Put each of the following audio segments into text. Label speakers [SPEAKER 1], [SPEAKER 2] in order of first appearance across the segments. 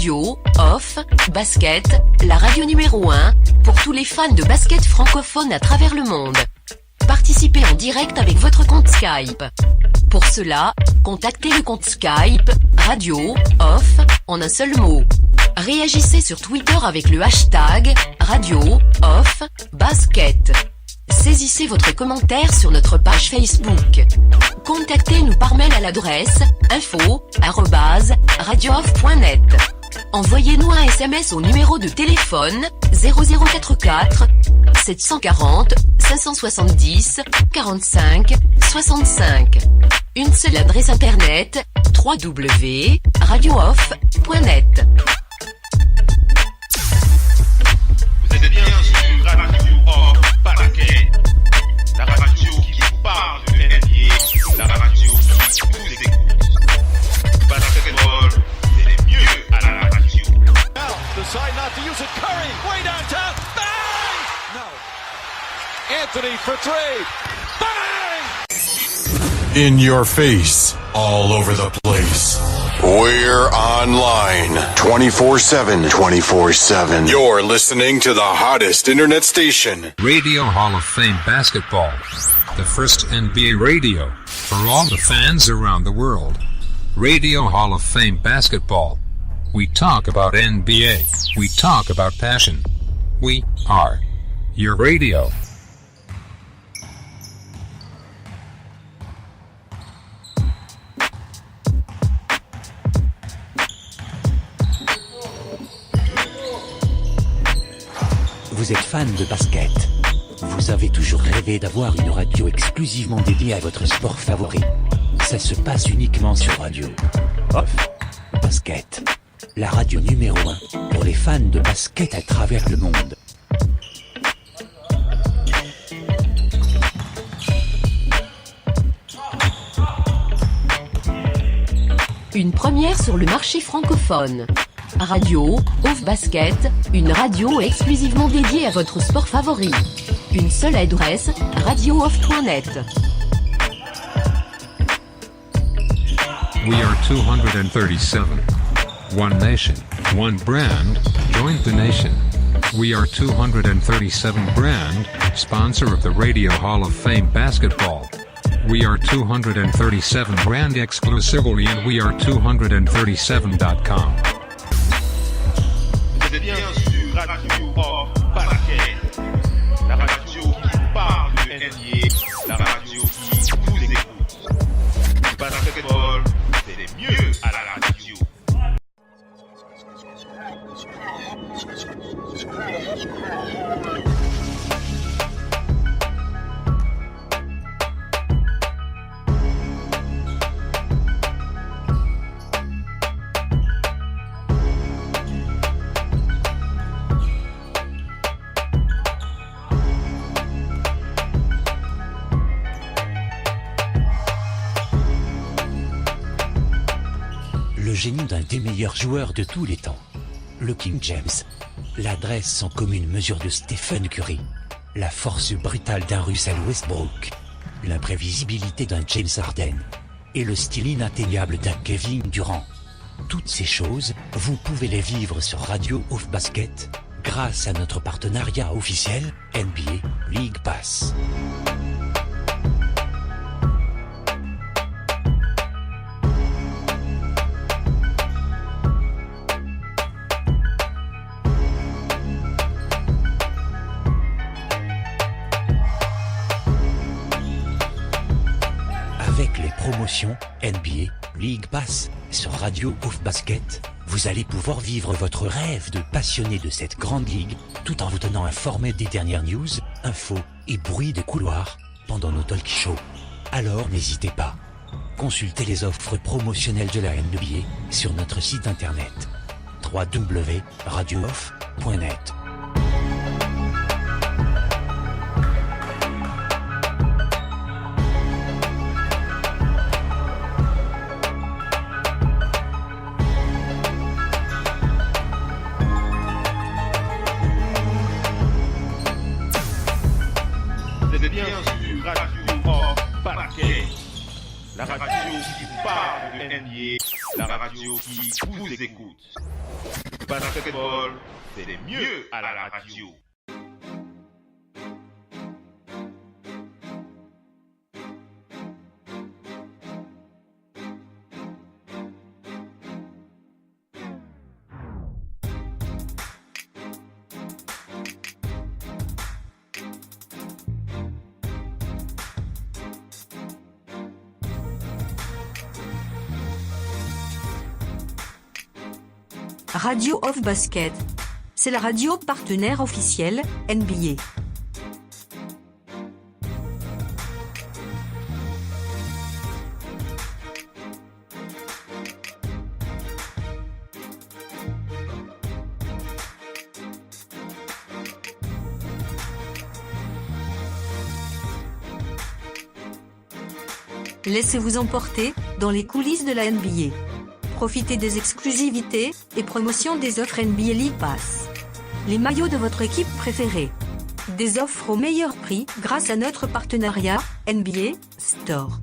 [SPEAKER 1] Radio, Off, Basket, la radio numéro 1, pour tous les fans de basket francophone à travers le monde. Participez en direct avec votre compte Skype. Pour cela, contactez le compte Skype, Radio, Off, en un seul mot. Réagissez sur Twitter avec le hashtag, Radio, Off, Basket. Saisissez votre commentaire sur notre page Facebook. Contactez-nous par mail à l'adresse info@radiooff.net. Envoyez-nous un SMS au numéro de téléphone 0044 740 570 45 65. Une seule adresse internet www.radiooff.net.
[SPEAKER 2] Vous êtes bien sur Radio Off Basket, la radio qui vous parle de NBA, la radio qui vous écoute. Basketball, c'est le mieux à la radio.
[SPEAKER 3] Now, decide not to use it. Curry, way downtown. Bang! No. Anthony for three. Bang!
[SPEAKER 4] In your face, all over the place. We're online 24/7. 24/7. You're listening to the hottest internet station.
[SPEAKER 5] Radio Hall of Fame Basketball. The first NBA radio for all the fans around the world. Radio Hall of Fame Basketball. We talk about NBA. We talk about passion. We are your radio.
[SPEAKER 6] Vous êtes fan de basket. Vous avez toujours rêvé d'avoir une radio exclusivement dédiée à votre sport favori. Ça se passe uniquement sur Radio Off Basket, la radio numéro 1 pour les fans de basket à travers le monde.
[SPEAKER 1] Une première sur le marché francophone. Radio Off Basket, une radio exclusivement dédiée à votre sport favori. Une seule adresse, radiooff.net.
[SPEAKER 5] We are 237. One nation, one brand, join the nation. We are 237 brand, sponsor of the Radio Hall of Fame Basketball. We are 237 brand exclusively and we are 237.com.
[SPEAKER 2] Vous êtes bien sur Radio Off Basket, la radio qui vous parle de NBA, la radio qui vous écoute. Basketball, c'est le mieux à la radio.
[SPEAKER 6] Le génie d'un des meilleurs joueurs de tous les temps, le King James, l'adresse sans commune mesure de Stephen Curry, la force brutale d'un Russell Westbrook, l'imprévisibilité d'un James Harden et le style inatteignable d'un Kevin Durant. Toutes ces choses, vous pouvez les vivre sur Radio Off Basket grâce à notre partenariat officiel NBA League Pass. Avec les promotions NBA League Pass sur Radio Off Basket, vous allez pouvoir vivre votre rêve de passionné de cette grande ligue tout en vous tenant informé des dernières news, infos et bruits de couloirs pendant nos talk shows. Alors n'hésitez pas. Consultez les offres promotionnelles de la NBA sur notre site internet www.radiooff.net.
[SPEAKER 2] Vous êtes bien sur Radio Off Basket, la radio qui vous parle de NBA, la radio qui vous écoute. Basketball, c'est les mieux à la radio.
[SPEAKER 7] Radio of Basket. C'est la radio partenaire officielle, NBA. Laissez-vous emporter dans les coulisses de la NBA. Profitez des exclusivités et promotions des offres NBA League Pass. Les maillots de votre équipe préférée. Des offres au meilleur prix grâce à notre partenariat NBA Store.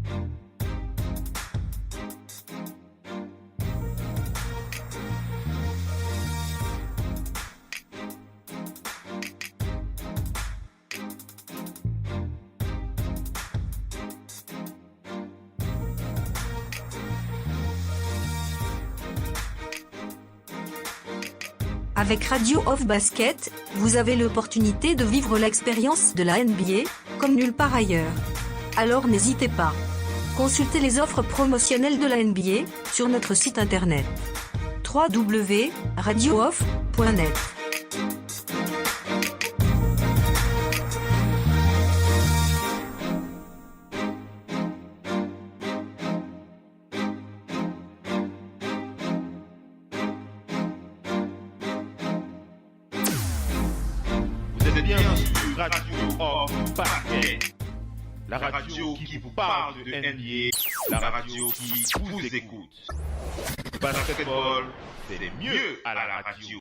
[SPEAKER 7] Avec Radio of Basket, vous avez l'opportunité de vivre l'expérience de la NBA, comme nulle part ailleurs. Alors n'hésitez pas. Consultez les offres promotionnelles de la NBA, sur notre site internet. www.radiooff.net.
[SPEAKER 2] La radio qui vous parle de NBA, la radio qui vous écoute. Basketball, c'est les mieux à la radio.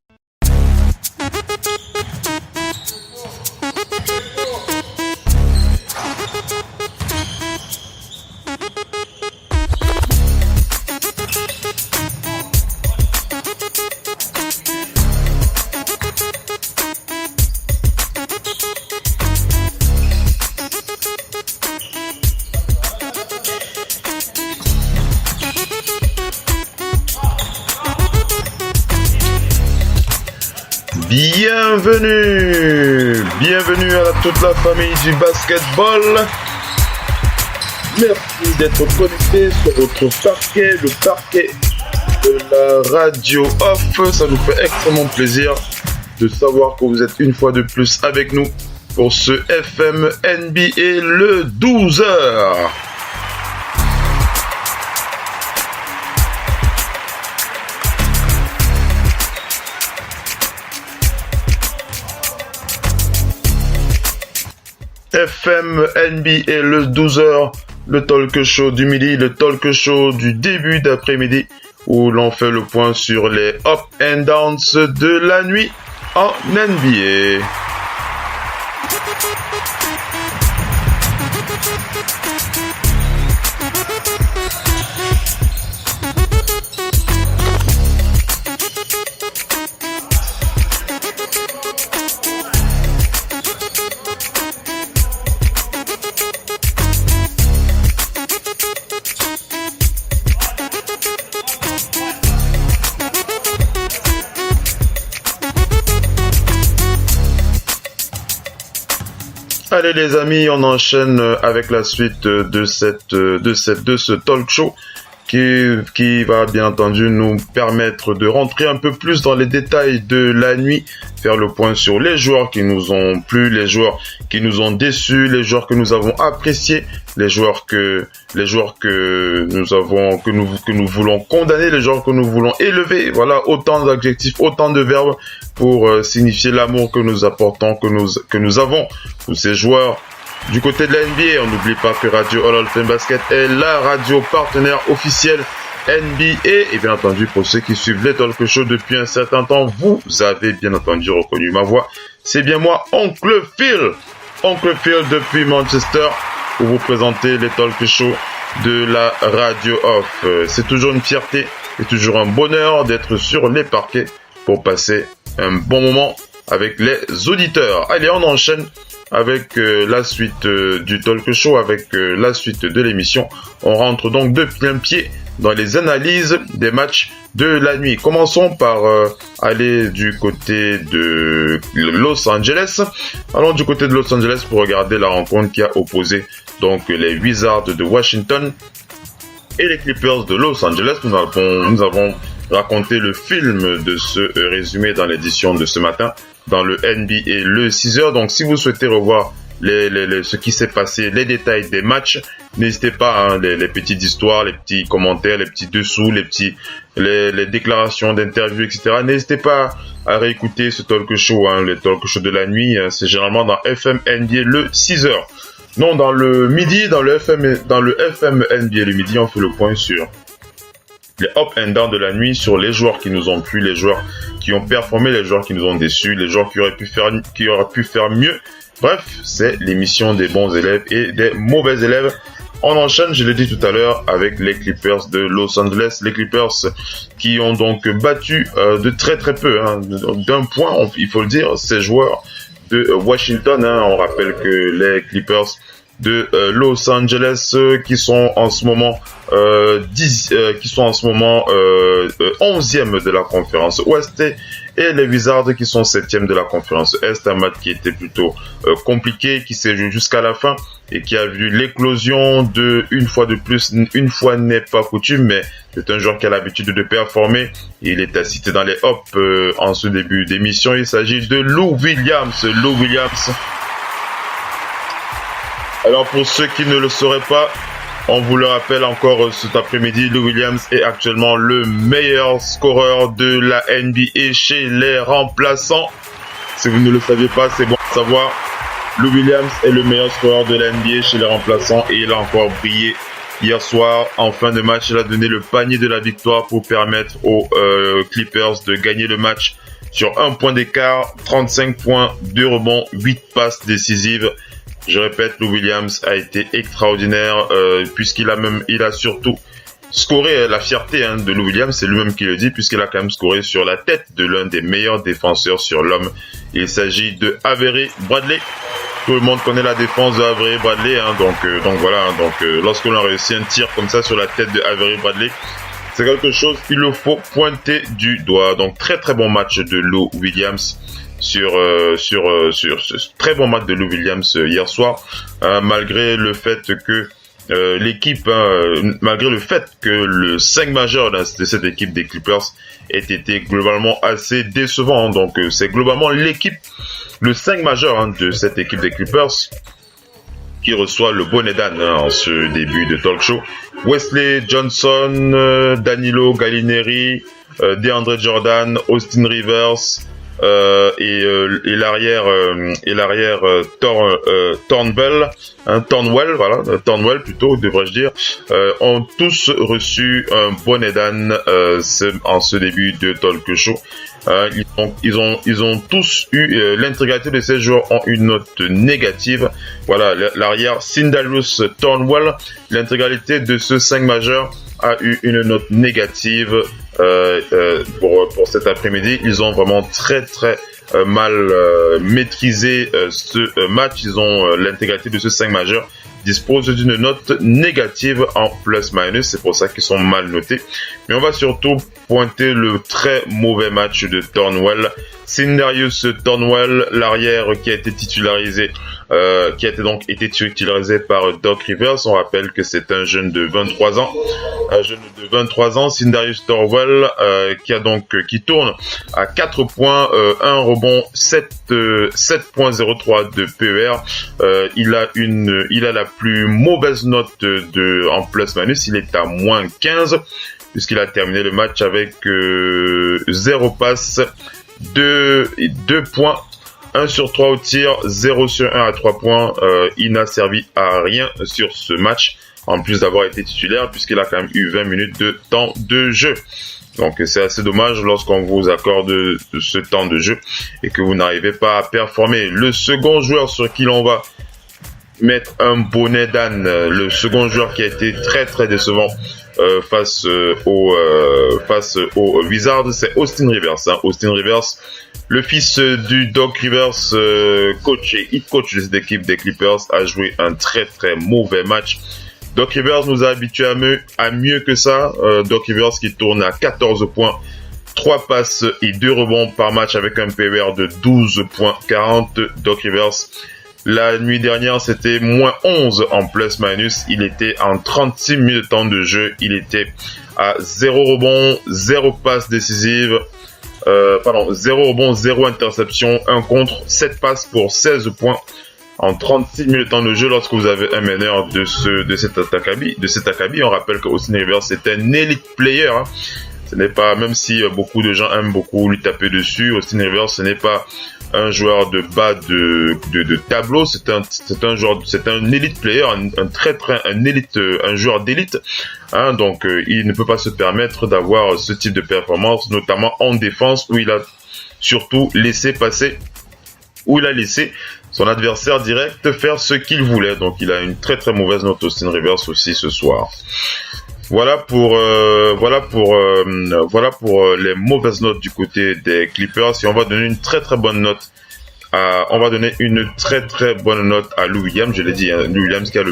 [SPEAKER 2] Bienvenue à toute la famille du basketball. Merci d'être connecté sur votre parquet, le parquet de la radio off. Ça nous fait extrêmement plaisir de savoir que vous êtes une fois de plus avec nous pour ce FM NBA le 12h. FM NBA le 12h, le talk show du midi, le talk show du début d'après-midi où l'on fait le point sur les up and downs de la nuit en NBA. Allez les amis, on enchaîne avec la suite de ce talk show qui va bien entendu nous permettre de rentrer un peu plus dans les détails de la nuit, faire le point sur les joueurs qui nous ont plu, les joueurs qui nous ont déçus, les joueurs que nous avons appréciés, les joueurs que nous voulons condamner, les joueurs que nous voulons élever. Voilà, autant d'adjectifs, autant de verbes pour signifier l'amour que nous apportons, que nous avons pour ces joueurs. Du côté de la NBA, on n'oublie pas que Radio Hall of Fame Basket est la radio partenaire officielle NBA. Et bien entendu, pour ceux qui suivent les talk shows depuis un certain temps, vous avez bien entendu reconnu ma voix. C'est bien moi, Oncle Phil. Oncle Phil depuis Manchester, pour vous présenter les talk shows de la radio off. C'est toujours une fierté C'est toujours un bonheur d'être sur les parquets pour passer un bon moment avec les auditeurs. Allez, on enchaîne avec la suite du talk show, avec la suite de l'émission. On rentre donc de plein pied dans les analyses des matchs de la nuit. Commençons par aller du côté de Los Angeles. Allons du côté de Los Angeles pour regarder la rencontre qui a opposé donc les Wizards de Washington et les Clippers de Los Angeles. Nous avons raconté le film de ce résumé dans l'édition de ce matin dans le NBA le 6h. Donc si vous souhaitez revoir ce qui s'est passé, les détails des matchs, n'hésitez pas, les petites histoires, les petits commentaires, les petits dessous, les déclarations d'interviews, etc. N'hésitez pas à réécouter ce talk show, le talk show de la nuit. C'est généralement dans FM NBA le 6h. Non, dans le midi, dans le FM NBA le midi, on fait le point sur les up and down de la nuit, sur les joueurs qui nous ont plu, les joueurs qui ont performé, les joueurs qui nous ont déçus, les joueurs qui auraient pu faire mieux. Bref, c'est l'émission des bons élèves et des mauvais élèves. On enchaîne, je l'ai dit tout à l'heure, avec les Clippers de Los Angeles. Les Clippers qui ont donc battu de très très peu, d'un point, il faut le dire, ces joueurs de Washington. On rappelle que les Clippers de Los Angeles qui sont en ce moment 11e de la conférence Ouest et les Wizards qui sont 7e de la conférence Est. Un match qui était plutôt compliqué, qui s'est joué jusqu'à la fin et qui a vu l'éclosion de, une fois de plus, une fois n'est pas coutume, mais c'est un joueur qui a l'habitude de performer. Il est à citer dans les hops en ce début d'émission. Il s'agit de Lou Williams. Lou Williams. Alors pour ceux qui ne le sauraient pas, on vous le rappelle encore cet après-midi, Lou Williams est actuellement le meilleur scoreur de la NBA chez les remplaçants. Si vous ne le saviez pas, c'est bon à savoir. Lou Williams est le meilleur scoreur de la NBA chez les remplaçants et il a encore brillé hier soir. En fin de match, il a donné le panier de la victoire pour permettre aux Clippers de gagner le match sur 1 point d'écart, 35 points, 2 rebonds, 8 passes décisives. Je répète, Lou Williams a été extraordinaire puisqu'il a surtout scoré. La fierté de Lou Williams, c'est lui-même qui le dit, puisqu'il a quand même scoré sur la tête de l'un des meilleurs défenseurs sur l'homme. Il s'agit de Avery Bradley. Tout le monde connaît la défense de Avery Bradley, donc voilà. Lorsque l'on a réussi un tir comme ça sur la tête de Avery Bradley, c'est quelque chose qu'il le faut pointer du doigt. Donc très très bon match de Lou Williams. Sur ce très bon match de Lou Williams hier soir, malgré le fait que l'équipe, malgré le fait que le 5 majeur de cette équipe des Clippers ait été globalement assez décevant. Donc c'est globalement le 5 majeur de cette équipe des Clippers qui reçoit le bonnet d'âne en ce début de talk show. Wesley Johnson, Danilo Gallinari, DeAndre Jordan, Austin Rivers, et l'arrière Thornwell plutôt devrais-je dire, ont tous reçu un bonnet d'âne en ce début de talk show. Ils ont tous eu l'intégralité de ces joueurs ont une note négative. Voilà, l'arrière Sindarius Thornwell, l'intégralité de ce 5 majeur a eu une note négative pour cet après-midi. Ils ont vraiment très très mal maîtrisé ce match. Ils ont l'intégralité de ce 5 majeur dispose d'une note négative en plus-minus. C'est pour ça qu'ils sont mal notés. Mais on va surtout pointer le très mauvais match de Thornwell. Sindarius Thornwell, l'arrière qui a été titularisé, qui a été donc été titularisé par Doc Rivers. On rappelle que c'est un jeune de 23 ans. Un jeune de 23 ans, Sindarius Thornwell, qui tourne à 4 points, 1 rebond, 7.03 de PER. Il a la plus mauvaise note en plus-minus. Il est à moins 15, puisqu'il a terminé le match avec 0 passe, 2 points, 1 sur 3 au tir, 0 sur 1 à 3 points. Il n'a servi à rien sur ce match, en plus d'avoir été titulaire, puisqu'il a quand même eu 20 minutes de temps de jeu. Donc c'est assez dommage lorsqu'on vous accorde ce temps de jeu et que vous n'arrivez pas à performer. Le second joueur sur qui l'on va mettre un bonnet d'âne, le second joueur qui a été très très décevant face aux Wizards, c'est Austin Rivers. Austin Rivers, le fils du Doc Rivers, coach et hit coach de cette équipe des Clippers, a joué un très très mauvais match. Doc Rivers nous a habitués à mieux que ça. Doc Rivers qui tourne à 14 points, 3 passes et 2 rebonds par match avec un PER de 12.40. Doc Rivers, la nuit dernière, c'était moins 11 en plus-minus. Il était en 36 minutes de temps de jeu. Il était à 0 rebond, 0 passe décisive. 0 rebond, 0 interception, 1 contre, 7 passes pour 16 points en 36 minutes de temps de jeu lorsque vous avez un meneur de cet acabit. On rappelle que Austin Rivers c'est un elite player. Ce n'est pas, même si beaucoup de gens aiment beaucoup lui taper dessus, Austin Rivers, ce n'est pas un joueur de bas de tableau, c'est un elite player, un joueur d'élite. Donc il ne peut pas se permettre d'avoir ce type de performance, notamment en défense où il a surtout laissé son adversaire direct faire ce qu'il voulait. Donc il a une très très mauvaise note Austin Rivers aussi ce soir. Voilà pour les mauvaises notes du côté des Clippers. Et on va donner une très très bonne note à Lou Williams. Je l'ai dit, Lou Williams qui a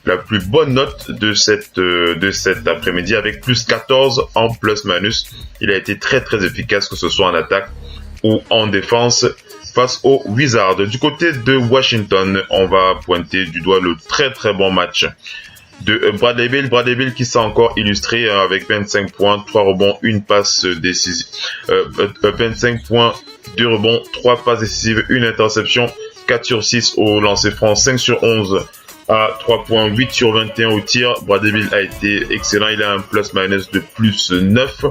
[SPEAKER 2] la plus bonne note de cet après-midi avec plus 14 en plus-minus. Il a été très très efficace, que ce soit en attaque ou en défense face aux Wizards. Du côté de Washington, on va pointer du doigt le très très bon match de Bradley Beal qui s'est encore illustré avec 25 points, 3 rebonds, 1 passe décisive, 25 points, 2 rebonds, 3 passes décisives, 1 interception, 4 sur 6 au lancer franc, 5 sur 11 à 3 points, 8 sur 21 au tir. Bradley Beal a été excellent, il a un plus-minus de plus 9.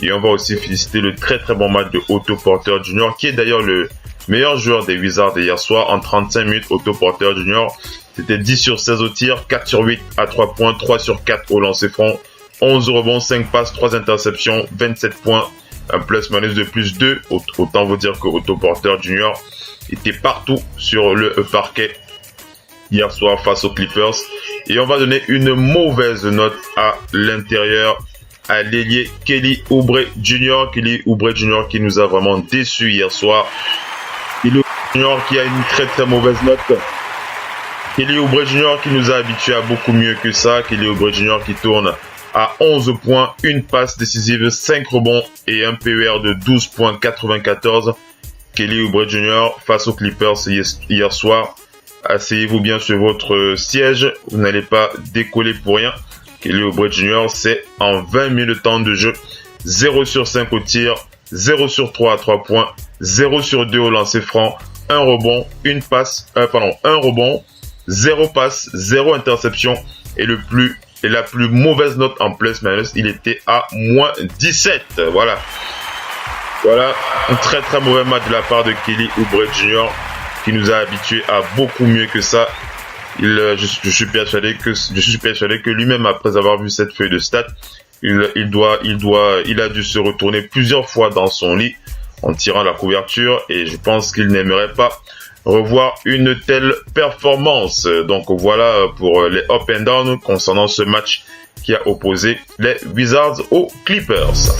[SPEAKER 2] Et on va aussi féliciter le très très bon match de Otto Porter Jr. qui est d'ailleurs le meilleur joueur des Wizards hier soir en 35 minutes. Otto Porter Jr. C'était 10 sur 16 au tir, 4 sur 8 à 3 points, 3 sur 4 au lancer franc, 11 rebonds, 5 passes, 3 interceptions, 27 points, un plus-minus de plus 2. Autant vous dire que Otto Porter Jr. était partout sur le parquet hier soir face aux Clippers. Et on va donner une mauvaise note à l'intérieur à l'ailier Kelly Oubre Jr. Kelly Oubre Jr. qui nous a vraiment déçus hier soir. Kelly Oubre Jr. qui a une très très mauvaise note. Kelly Oubre Jr. qui nous a habitués à beaucoup mieux que ça. Kelly Oubre Jr. qui tourne à 11 points, 1 passe décisive, 5 rebonds et un PER de 12.94. Kelly Oubre Jr. face aux Clippers hier soir. Asseyez-vous bien sur votre siège, vous n'allez pas décoller pour rien. Kelly Oubre Jr. c'est en 20 minutes de temps de jeu, 0 sur 5 au tir, 0 sur 3 à 3 points, 0 sur 2 au lancer franc, 1 rebond, 1 rebond, 0 passe, 0 interception et la plus mauvaise note en plus-minus, il était à moins 17. Voilà, un très très mauvais match de la part de Kelly Oubre Jr. qui nous a habitués à beaucoup mieux que ça. Je suis persuadé que lui-même, après avoir vu cette feuille de stats, il a dû se retourner plusieurs fois dans son lit en tirant la couverture et je pense qu'il n'aimerait pas revoir une telle performance. Donc voilà pour les up and down concernant ce match qui a opposé les Wizards aux Clippers.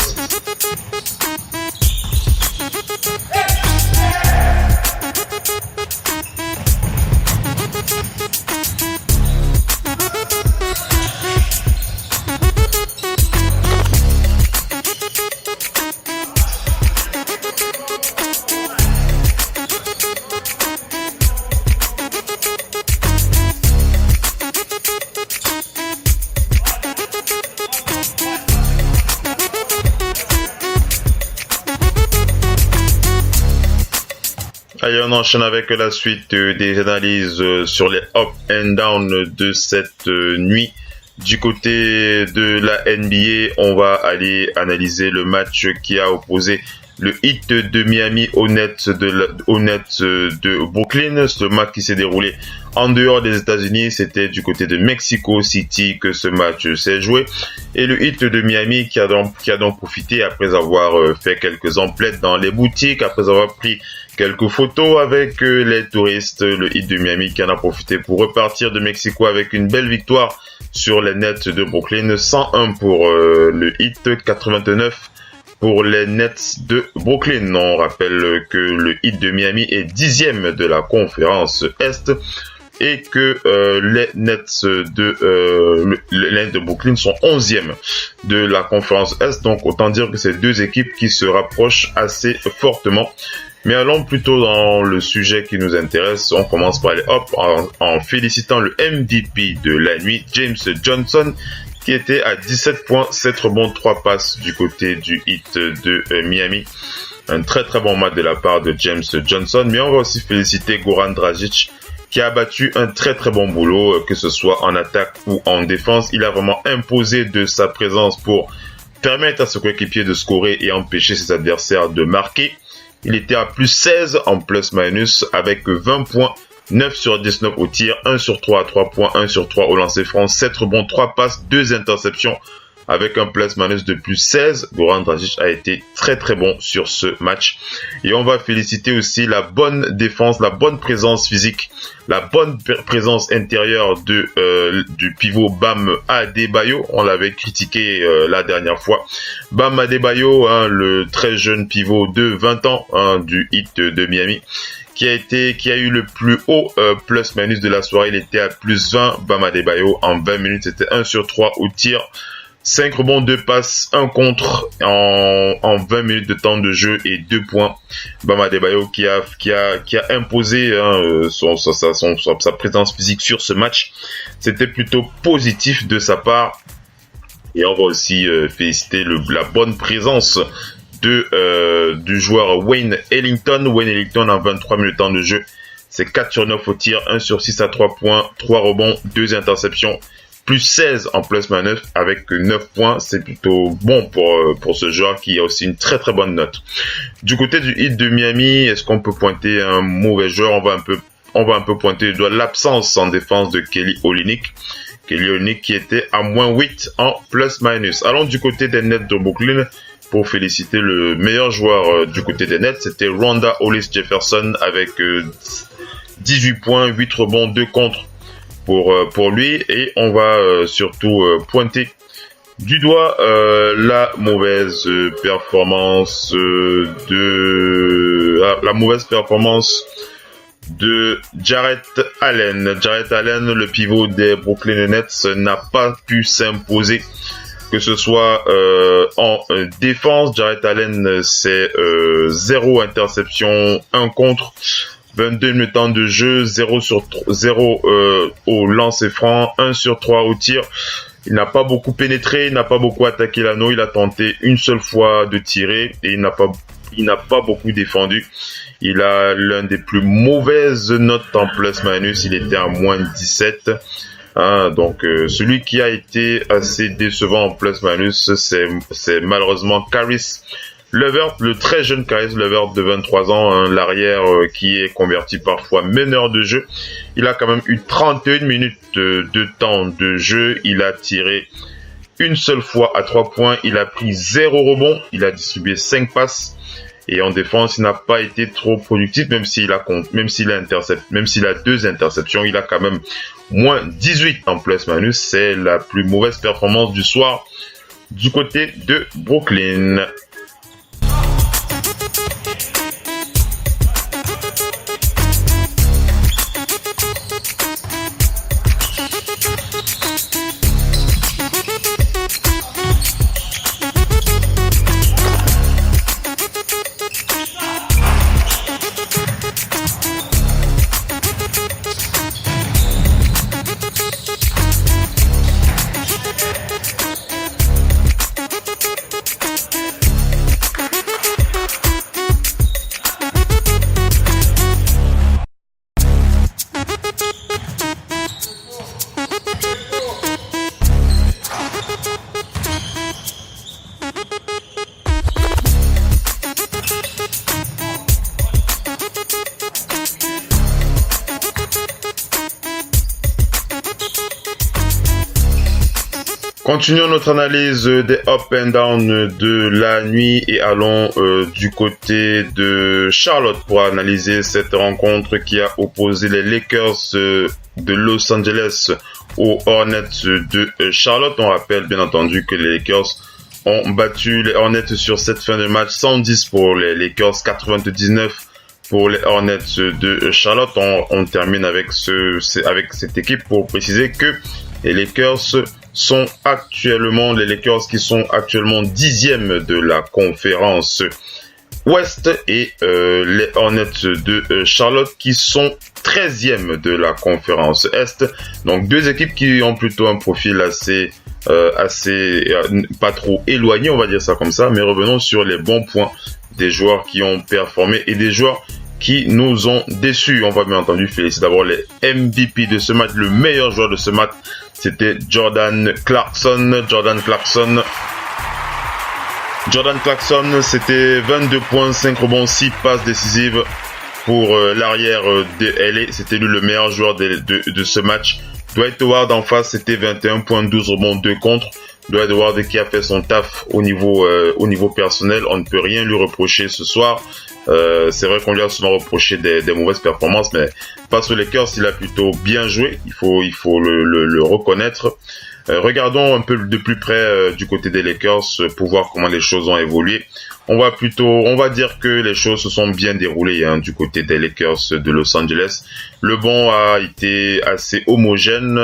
[SPEAKER 2] Allez, on enchaîne avec la suite des analyses sur les up and down de cette nuit. Du côté de la NBA, on va aller analyser le match qui a opposé le Heat de Miami aux Nets de Brooklyn. Ce match qui s'est déroulé en dehors des États-Unis, c'était du côté de Mexico City que ce match s'est joué. Et le Heat de Miami qui a donc profité après avoir fait quelques emplettes dans les boutiques, après avoir pris quelques photos avec les touristes. Le Heat de Miami qui en a profité pour repartir de Mexico avec une belle victoire sur les Nets de Brooklyn. 101 pour le Heat, 89 pour les Nets de Brooklyn. On rappelle que le Heat de Miami est 10e de la conférence Est et que les Nets de Brooklyn sont 11e de la conférence Est. Donc autant dire que c'est deux équipes qui se rapprochent assez fortement. Mais allons plutôt dans le sujet qui nous intéresse. On commence par aller en félicitant le MVP de la nuit, James Johnson, qui était à 17 points, 7 rebonds, 3 passes du côté du Heat de Miami. Un très très bon match de la part de James Johnson. Mais on va aussi féliciter Goran Dragic, qui a battu un très très bon boulot, que ce soit en attaque ou en défense. Il a vraiment imposé de sa présence pour permettre à ses coéquipiers de scorer et empêcher ses adversaires de marquer. Il était à plus 16 en plus-minus avec 20 points, 9 sur 19 au tir, 1 sur 3 à 3 points, 1 sur 3 au lancer franc, 7 rebonds, 3 passes, 2 interceptions avec un plus-minus de plus 16. Goran Dragic a été très très bon sur ce match. Et on va féliciter aussi la bonne défense, la bonne présence physique, la bonne présence intérieure du pivot Bam Adebayo. On l'avait critiqué la dernière fois. Bam Adebayo, le très jeune pivot de 20 ans du Heat de Miami, qui a eu le plus haut plus-minus de la soirée. Il était à plus 20. Bam Adebayo en 20 minutes, c'était 1 sur 3 au tir. 5 rebonds, 2 passes, 1 contre en 20 minutes de temps de jeu et 2 points. Bam Adebayo qui a imposé sa présence physique sur ce match. C'était plutôt positif de sa part. Et on va aussi féliciter la bonne présence du joueur Wayne Ellington. Wayne Ellington en 23 minutes de temps de jeu. C'est 4 sur 9 au tir, 1 sur 6 à 3 points, 3 rebonds, 2 interceptions. Plus 16 en plus-minus avec 9 points. C'est plutôt bon pour ce joueur qui a aussi une très très bonne note. Du côté du Heat de Miami, est-ce qu'on peut pointer un mauvais joueur? On va un peu pointer du doigt l'absence en défense de Kelly Olynyk. Kelly Olynyk qui était à moins 8 en plus-minus. Allons du côté des Nets de Brooklyn pour féliciter le meilleur joueur du côté des Nets. C'était Ronda Hollis Jefferson avec 18 points, 8 rebonds, 2 contre pour lui. Et on va surtout pointer du doigt la mauvaise performance de Jarrett Allen. Jarrett Allen, le pivot des Brooklyn Nets, n'a pas pu s'imposer, que ce soit en défense. Jarrett Allen, c'est 0 interception, 1 contre, 22 minutes temps de jeu, 0 au lancer franc, 1 sur 3 au tir. Il n'a pas beaucoup pénétré, il n'a pas beaucoup attaqué l'anneau, il a tenté une seule fois de tirer et il n'a pas beaucoup défendu. Il a l'un des plus mauvaises notes en plus-minus, il était à moins 17. Donc celui qui a été assez décevant en plus-minus, c'est malheureusement Caris LeVert, le très jeune Caris LeVert de 23 ans, l'arrière qui est converti parfois meneur de jeu. Il a quand même eu 31 minutes de temps de jeu. Il a tiré une seule fois à 3 points. Il a pris 0 rebond. Il a distribué 5 passes. Et en défense, il n'a pas été trop productif, même s'il a 2 interceptions. Il a quand même moins 18 en plus-minus. C'est la plus mauvaise performance du soir du côté de Brooklyn. Continuons notre analyse des up and down de la nuit et allons du côté de Charlotte pour analyser cette rencontre qui a opposé les Lakers de Los Angeles
[SPEAKER 8] aux Hornets de Charlotte. On rappelle bien entendu que les Lakers ont battu les Hornets sur cette fin de match, 110 pour les Lakers, 99 pour les Hornets de Charlotte. On termine avec cette équipe pour préciser que les Lakers qui sont actuellement 10e de la conférence Ouest et les Hornets de Charlotte qui sont 13e de la conférence Est. Donc deux équipes qui ont plutôt un profil assez pas trop éloigné, on va dire ça comme ça, mais revenons sur les bons points des joueurs qui ont performé et des joueurs qui nous ont déçus. On va bien entendu féliciter d'abord les MVP de ce match. Le meilleur joueur de ce match, c'était Jordan Clarkson, c'était 22 points, 5 rebonds, 6 passes décisives pour l'arrière de LA. C'était lui le meilleur joueur de ce match. Dwight Howard en face, c'était 21 points, 12 rebonds, 2 contre. Dwight Howard qui a fait son taf au niveau personnel. On ne peut rien lui reprocher ce soir. C'est vrai qu'on lui a souvent reproché des mauvaises performances, mais face aux Lakers, il a plutôt bien joué. Il faut le reconnaître. Regardons un peu de plus près du côté des Lakers pour voir comment les choses ont évolué. On va dire que les choses se sont bien déroulées du côté des Lakers de Los Angeles. Le banc a été assez homogène,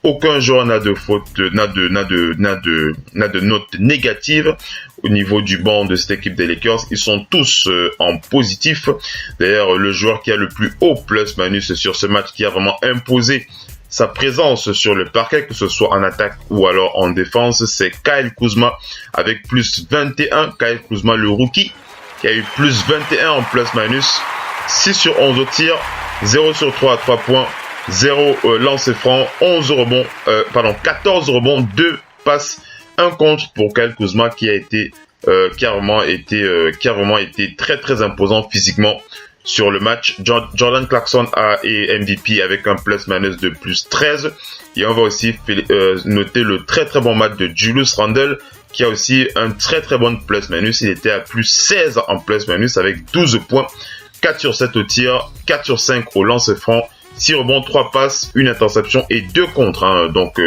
[SPEAKER 8] aucun joueur n'a de faute, n'a de note négative au niveau du banc de cette équipe des Lakers. Ils sont tous en positif. D'ailleurs, le joueur qui a le plus haut plus-manus sur ce match, qui a vraiment imposé sa présence sur le parquet, que ce soit en attaque ou alors en défense, c'est Kyle Kuzma avec plus 21. Kyle Kuzma, le rookie, qui a eu plus 21 en plus-manus. 6 sur 11 au tir, 0 sur 3 à 3 points, 0 lancer franc, 14 rebonds, 2 passes, 1 contre pour Kyle Kuzma qui a vraiment été très très imposant physiquement sur le match. Jordan Clarkson est MVP avec un plus-manus de plus 13. Et on va aussi noter le très très bon match de Julius Randle qui a aussi un très très bon plus-manus. Il était à plus 16 en plus-manus avec 12 points, 4 sur 7 au tir, 4 sur 5 au lancer franc, 6 rebonds, 3 passes, 1 interception et 2 contre. Donc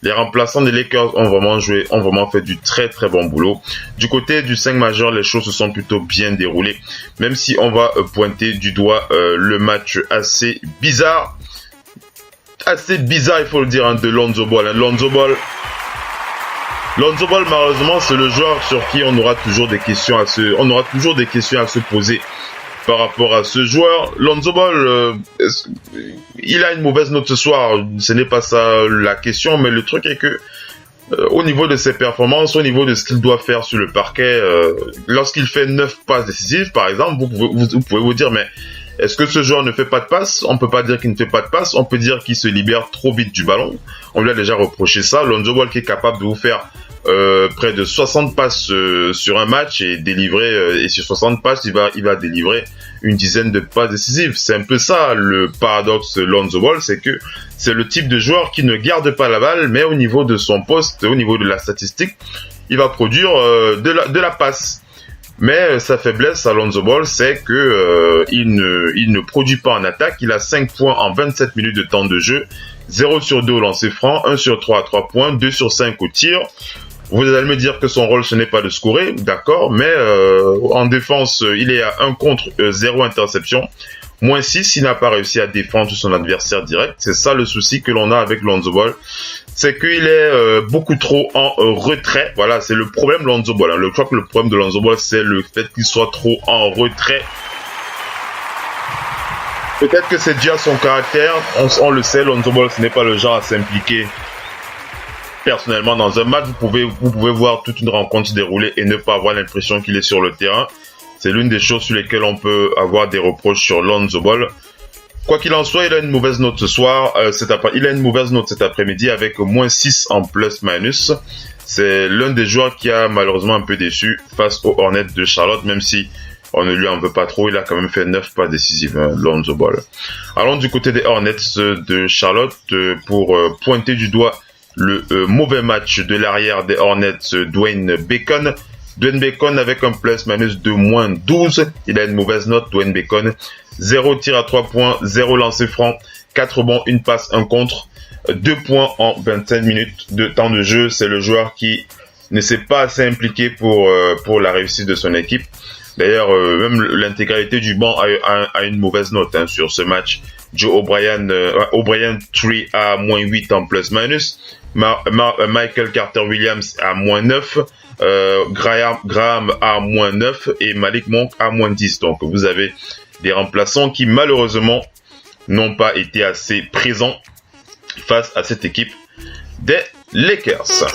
[SPEAKER 8] les remplaçants des Lakers ont vraiment fait du très très bon boulot. Du côté du 5 majeur, les choses se sont plutôt bien déroulées. Même si on va pointer du doigt le match assez bizarre, il faut le dire, de Lonzo Ball. Lonzo Ball, malheureusement, c'est le joueur sur qui on aura toujours des questions à se poser. Par rapport à ce joueur, Lonzo Ball, il a une mauvaise note ce soir. Ce n'est pas ça la question, mais le truc est que au niveau de ses performances, au niveau de ce qu'il doit faire sur le parquet, lorsqu'il fait 9 passes décisives, par exemple, vous pouvez vous dire, mais est-ce que ce joueur ne fait pas de passes? On peut pas dire qu'il ne fait pas de passes, on peut dire qu'il se libère trop vite du ballon. On lui a déjà reproché ça. Lonzo Ball qui est capable de vous faire près de 60 passes sur un match et délivrer et sur 60 passes il va délivrer une dizaine de passes décisives. C'est un peu ça le paradoxe Lonzo Ball, c'est que c'est le type de joueur qui ne garde pas la balle, mais au niveau de son poste, au niveau de la statistique, il va produire de la passe. Mais sa faiblesse à Lonzo Ball, c'est que il ne produit pas en attaque. Il a 5 points en 27 minutes de temps de jeu, 0 sur 2 au lancer franc, 1 sur 3 à 3 points, 2 sur 5 au tir. Vous allez me dire que son rôle, ce n'est pas de scorer, d'accord, mais en défense, il est à 1 contre 0 interception, moins 6, il n'a pas réussi à défendre son adversaire direct. C'est ça le souci que l'on a avec Lonzo Ball, c'est qu'il est beaucoup trop en retrait. Voilà, c'est le problème de Lonzo Ball. Je crois que le problème de Lonzo Ball, c'est le fait qu'il soit trop en retrait. Peut-être que c'est dû à son caractère, on le sait, Lonzo Ball, ce n'est pas le genre à s'impliquer personnellement dans un match. Vous pouvez voir toute une rencontre se dérouler et ne pas avoir l'impression qu'il est sur le terrain. C'est l'une des choses sur lesquelles on peut avoir des reproches sur Lonzo Ball. Quoi qu'il en soit, il a une mauvaise note ce soir, il a une mauvaise note cet après-midi avec moins 6 en plus-manus. C'est l'un des joueurs qui a malheureusement un peu déçu face aux Hornets de Charlotte, même si on ne lui en veut pas trop, il a quand même fait 9 passes décisives, Lonzo Ball. Allons du côté des Hornets de Charlotte pour pointer du doigt le mauvais match de l'arrière des Hornets, Dwayne Bacon. Dwayne Bacon avec un plus-manus de moins 12. Il a une mauvaise note, Dwayne Bacon. 0 tir à 3 points, 0 lancer franc, 4 rebonds, 1 passe, 1 contre, 2 points en 25 minutes de temps de jeu. C'est le joueur qui ne s'est pas assez impliqué pour la réussite de son équipe. D'ailleurs, même l'intégralité du banc a une mauvaise note sur ce match. Joe O'Brien 3 à -8 en plus-minus. Michael Carter-Williams à -9. Graham à -9 et Malik Monk à -10. Donc vous avez des remplaçants qui malheureusement n'ont pas été assez présents face à cette équipe des Lakers.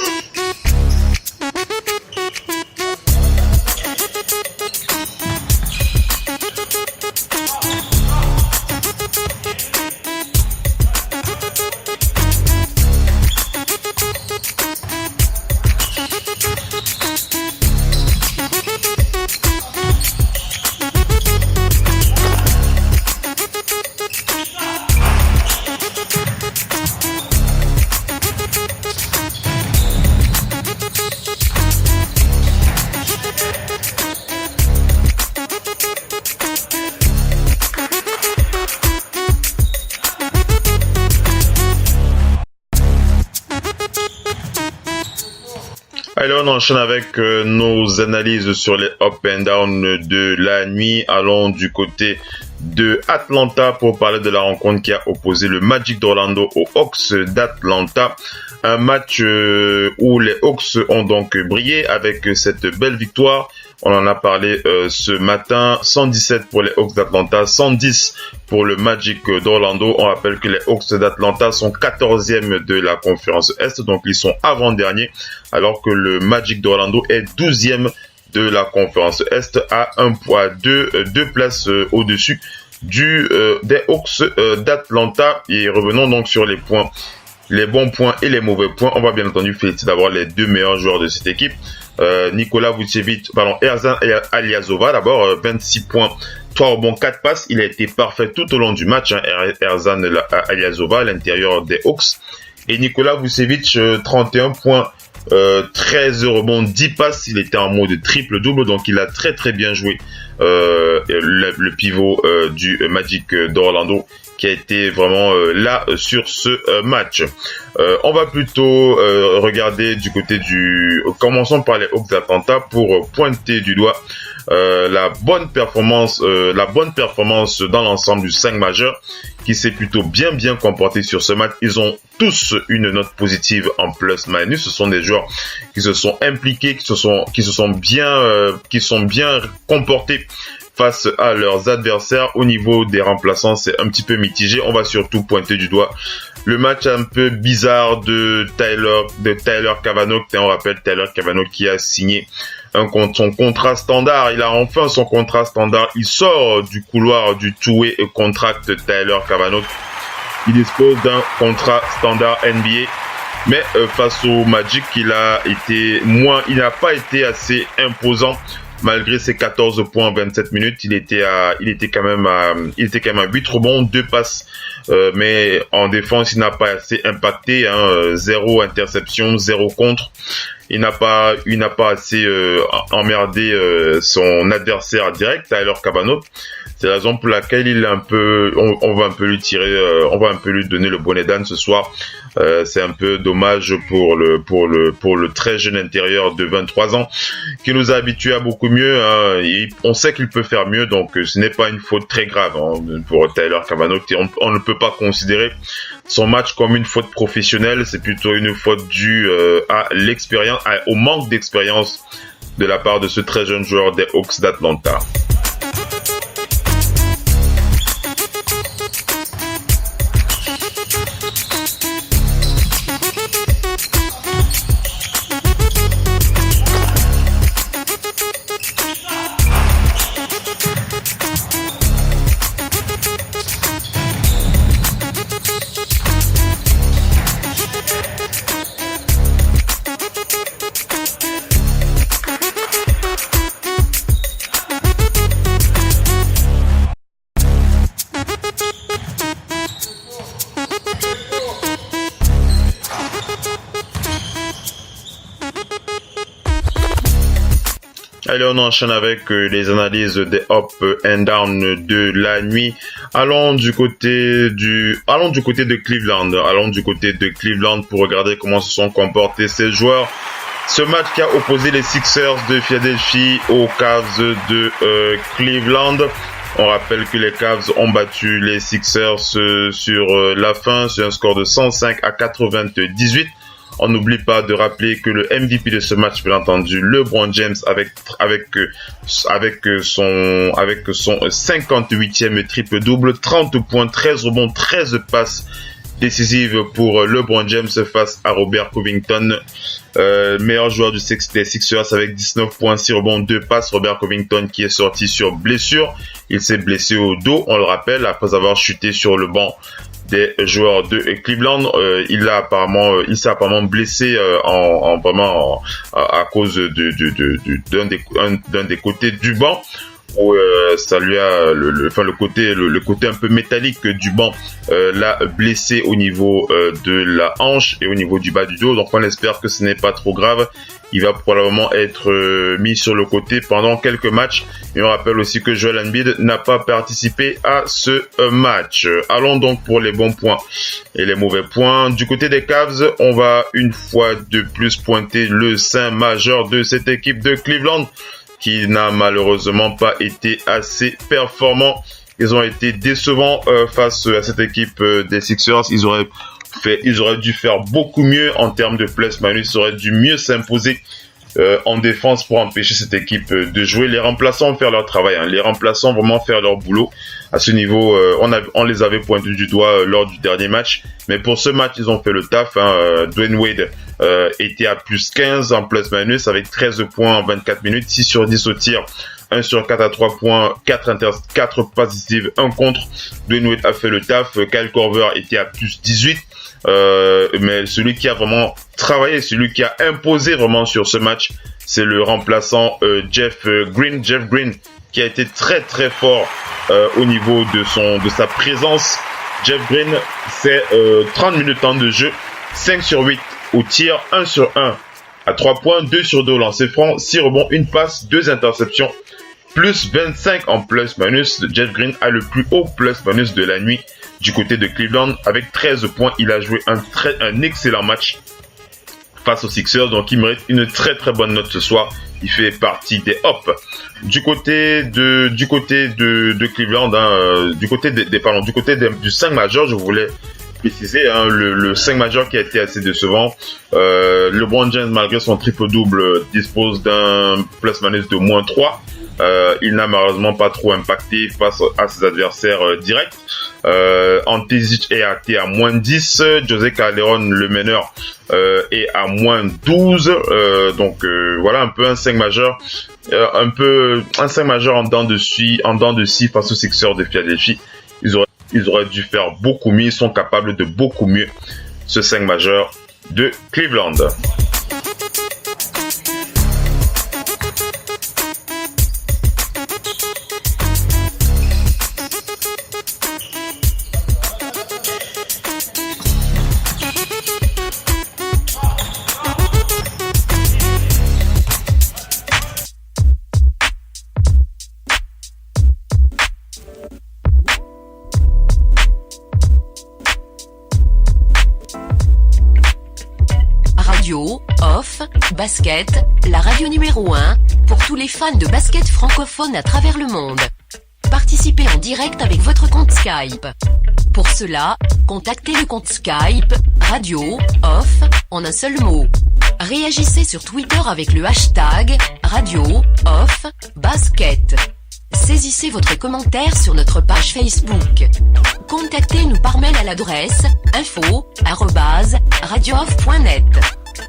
[SPEAKER 8] Allez, on enchaîne avec nos analyses sur les up and down de la nuit. Allons du côté de Atlanta pour parler de la rencontre qui a opposé le Magic d'Orlando aux Hawks d'Atlanta. Un match où les Hawks ont donc brillé avec cette belle victoire. On en a parlé ce matin. 117 pour les Hawks d'Atlanta, 110 pour le Magic d'Orlando. On rappelle que les Hawks d'Atlanta sont 14e de la conférence Est, donc ils sont avant-derniers, alors que le Magic d'Orlando est 12e de la conférence Est à 2 places au-dessus des Hawks d'Atlanta. Et revenons donc sur les points, les bons points et les mauvais points. On va bien entendu féliciter d'avoir les deux meilleurs joueurs de cette équipe. Nikola Vucevic, Erzan Ilyasova, d'abord 26 points, 3 rebonds, 4 passes. Il a été parfait tout au long du match, Erzan Ilyasova à l'intérieur des Hawks. Et Nikola Vucevic, 31 points, 13 rebonds, 10 passes. Il était en mode triple-double, donc il a très très bien joué le pivot du Magic d'Orlando, qui a été vraiment là sur ce match. On va plutôt regarder du côté commençons par les Hawks d'Atlanta pour pointer du doigt la bonne performance dans l'ensemble du 5 majeur, qui s'est plutôt bien comporté sur ce match. Ils ont tous une note positive en plus-minus. Ce sont des joueurs qui se sont impliqués, qui sont bien comportés face à leurs adversaires. Au niveau des remplaçants, c'est un petit peu mitigé. On va surtout pointer du doigt le match un peu bizarre de Tyler Cavanaugh. On rappelle Tyler Cavanaugh qui a signé son contrat standard. Il a enfin son contrat standard. Il sort du couloir du two-way contract Tyler Cavanaugh. Il dispose d'un contrat standard NBA. Mais face au Magic, il n'a pas été assez imposant. Malgré ses 14 points en 27 minutes, il était quand même à 8 rebonds, 2 passes. Mais en défense, il n'a pas assez impacté, 0 interception, 0 contre. Il n'a pas assez emmerdé son adversaire direct, Tyler Cavanaugh. C'est la raison pour laquelle on va un peu lui donner le bonnet d'âne ce soir. C'est un peu dommage pour le très jeune intérieur de 23 ans qui nous a habitués à beaucoup mieux. On sait qu'il peut faire mieux, donc ce n'est pas une faute très grave pour Tyler Cavanaugh. On ne peut pas considérer son match comme une faute professionnelle. C'est plutôt une faute due à l'expérience, au manque d'expérience de la part de ce très jeune joueur des Hawks d'Atlanta. Allez, on enchaîne avec les analyses des up and down de la nuit. Allons du côté de Cleveland pour regarder comment se sont comportés ces joueurs. Ce match qui a opposé les Sixers de Philadelphie aux Cavs de Cleveland. On rappelle que les Cavs ont battu les Sixers sur la fin, sur un score de 105-98. On n'oublie pas de rappeler que le MVP de ce match, bien entendu, LeBron James avec son 58e triple-double, 30 points, 13 rebonds, 13 passes décisives pour LeBron James face à Robert Covington, meilleur joueur des Sixers avec 19 points, 6 rebonds, 2 passes. Robert Covington qui est sorti sur blessure. Il s'est blessé au dos, on le rappelle, après avoir chuté sur le banc des joueurs de Cleveland. Il s'est apparemment blessé à cause d'un des côtés du banc, où ça lui a le côté un peu métallique du banc l'a blessé au niveau de la hanche et au niveau du bas du dos. Donc on espère que ce n'est pas trop grave. Il va probablement être mis sur le côté pendant quelques matchs. Et on rappelle aussi que Joel Embiid n'a pas participé à ce match. Allons donc pour les bons points et les mauvais points. Du côté des Cavs, on va une fois de plus pointer le saint majeur de cette équipe de Cleveland, qui n'a malheureusement pas été assez performant. Ils ont été décevants face à cette équipe des Sixers. Ils auraient dû faire beaucoup mieux en termes de plus-minus. Ils auraient dû mieux s'imposer en défense pour empêcher cette équipe de jouer. Les remplaçants faire leur travail. Les remplaçants vraiment faire leur boulot. À ce niveau, on les avait pointés du doigt lors du dernier match. Mais pour ce match, ils ont fait le taf. Dwayne Wade était à plus 15 en plus-minus avec 13 points en 24 minutes, 6 sur 10 au tir, 1 sur 4 à 3 points, 4 passes décisives, 1 contre. Dwayne Wade a fait le taf. Kyle Korver était à plus 18. Mais celui qui a vraiment travaillé, celui qui a imposé vraiment sur ce match, c'est le remplaçant Jeff Green, qui a été très très fort au niveau de sa présence. Jeff Green, c'est 30 minutes de temps de jeu, 5 sur 8 au tir, 1 sur 1 à 3 points, 2 sur 2 au lancer franc, 6 rebonds, 1 passe, 2 interceptions, plus 25 en plus-minus. Jeff Green a le plus haut plus-minus de la nuit du côté de Cleveland avec 13 points. Il a joué un excellent match face aux Sixers, donc il mérite une très très bonne note ce soir. Il fait partie des hops. Du côté de Cleveland, du côté du 5 majeur, je voulais préciser le 5 majeur qui a été assez décevant. LeBron James, malgré son triple-double, dispose d'un plus-minus de moins 3. Il n'a malheureusement pas trop impacté face à ses adversaires directs. Ante Zizic est à moins 10. José Calderon, le meneur, est à moins 12. Donc voilà un peu un 5 majeur. Un 5 majeur en dents de scie face aux Sixers de Philadelphie. Ils auraient dû faire beaucoup mieux. Ils sont capables de beaucoup mieux, ce 5 majeur de Cleveland.
[SPEAKER 1] Basket, la radio numéro 1 pour tous les fans de basket francophone à travers le monde. Participez en direct avec votre compte Skype. Pour cela, contactez le compte Skype Radio Off en un seul mot. Réagissez sur Twitter avec le hashtag Radio Off Basket. Saisissez votre commentaire sur notre page Facebook. Contactez-nous par mail à l'adresse info@radiooff.net.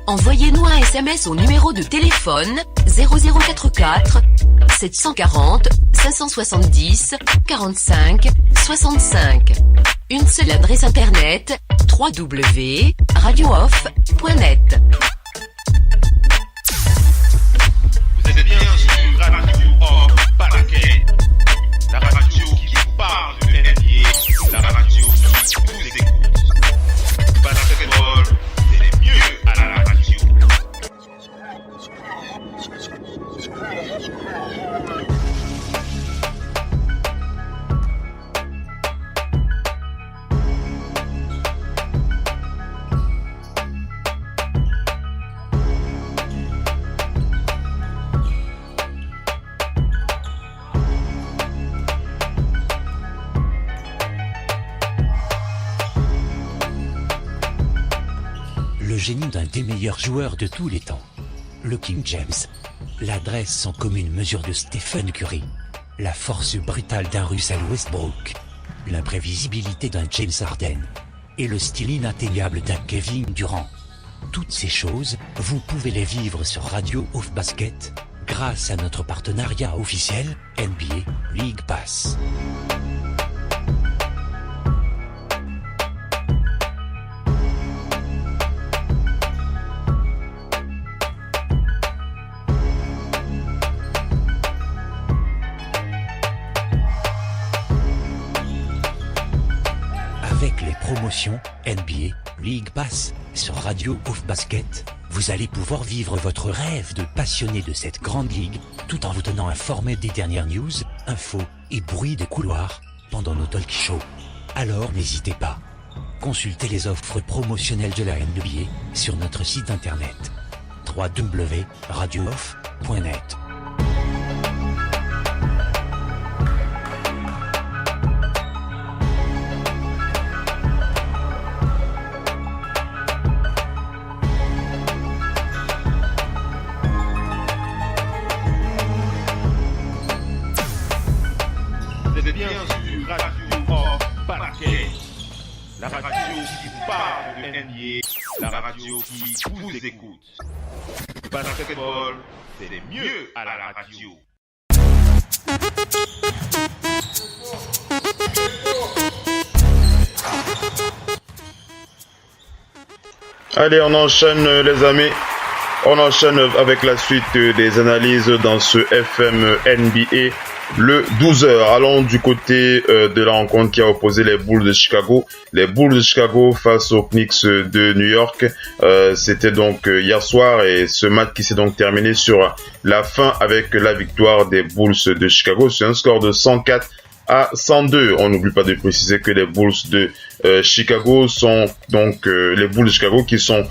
[SPEAKER 1] Envoyez-nous un SMS au numéro de téléphone 0044 740 570 45 65. Une seule adresse internet www.radiooff.net.
[SPEAKER 2] Vous êtes bien sur Radio Off Basket, la radio qui parle de NBA, la radio qui vous écoute. Basketball, c'est mieux à la radio.
[SPEAKER 6] génie d'un des meilleurs joueurs de tous les temps. Le King James. L'adresse sans commune mesure de Stephen Curry. La force brutale d'un Russell Westbrook. L'imprévisibilité d'un James Harden. Et le style inatteignable d'un Kevin Durant. Toutes ces choses, vous pouvez les vivre sur Radio Off Basket, grâce à notre partenariat officiel, NBA League Pass. Avec les promotions NBA League Pass sur Radio Off Basket, vous allez pouvoir vivre votre rêve de passionné de cette grande ligue, tout en vous tenant informé des dernières news, infos et bruits de couloir pendant nos talk shows. Alors n'hésitez pas. Consultez les offres promotionnelles de la NBA sur notre site internet www.radiooff.net.
[SPEAKER 2] La radio qui parle de NBA, la radio qui vous écoute. Basketball, c'est mieux à la radio.
[SPEAKER 8] Allez, on enchaîne les amis. On enchaîne avec la suite des analyses dans ce FM NBA. Le 12h, allons du côté de la rencontre qui a opposé les Bulls de Chicago. Les Bulls de Chicago face aux Knicks de New York. C'était donc hier soir et ce match qui s'est donc terminé sur la fin avec la victoire des Bulls de Chicago. C'est un score de 104 à 102. On n'oublie pas de préciser que les Bulls de Chicago sont donc les Bulls de Chicago qui sont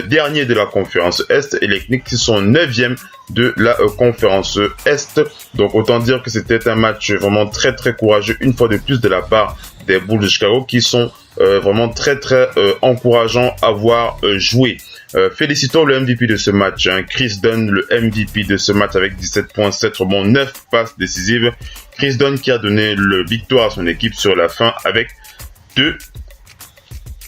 [SPEAKER 8] derniers de la conférence Est et les Knicks qui sont 9e de la conférence Est. Donc autant dire que c'était un match vraiment très très courageux une fois de plus de la part des Bulls de Chicago qui sont vraiment très très encourageants à voir jouer. Félicitons le MVP de ce match, hein, Chris Dunn, le MVP de ce match avec 17.7 rebonds, 9 passes décisives. Chris Dunn qui a donné le victoire à son équipe sur la fin avec 2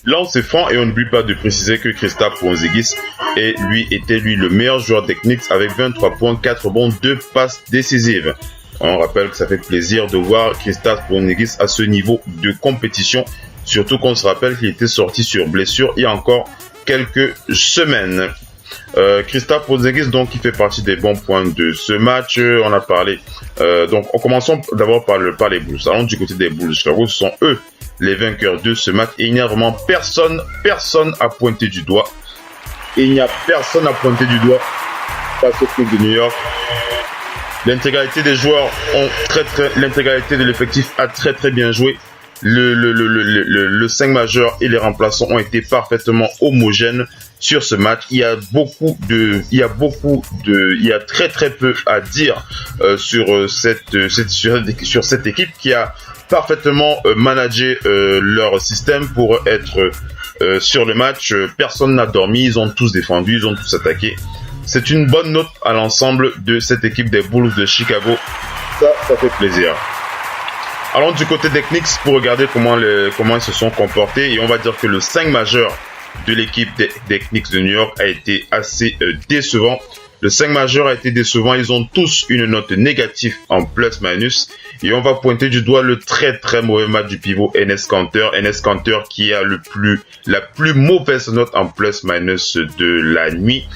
[SPEAKER 8] lancers francs et on n'oublie pas de préciser que Kristaps Porzingis était le meilleur joueur des Knicks avec 23 points, 4 rebonds, 2 passes décisives. On rappelle que ça fait plaisir de voir Kristaps Porzingis à ce niveau de compétition, surtout qu'on se rappelle qu'il était sorti sur blessure il y a encore quelques semaines. Kristaps Porzingis donc qui fait partie des bons points de ce match. On a parlé donc en commençant d'abord par les Bulls. Allons du côté des Bulls de Chicago, ce sont eux les vainqueurs de ce match et il n'y a vraiment personne à pointer du doigt. Il n'y a personne à pointer du doigt face au Knicks de New York. L'intégralité des joueurs l'intégralité de l'effectif a très très bien joué. Le 5 majeur et les remplaçants ont été parfaitement homogènes sur ce match. Il y a très très peu à dire sur cette équipe qui a parfaitement managé leur système pour être sur le match. Personne n'a dormi, ils ont tous défendu, ils ont tous attaqué. C'est une bonne note à l'ensemble de cette équipe des Bulls de Chicago. Ça fait plaisir. Allons du côté des Knicks pour regarder comment ils se sont comportés. Et on va dire que le 5 majeur de l'équipe des Knicks de New York a été assez décevant. Le 5 majeur a été décevant. Ils ont tous une note négative en plus-minus. Et on va pointer du doigt le très très mauvais match du pivot Enes Kanter. Enes Kanter qui a la plus mauvaise note en plus-minus de la nuit.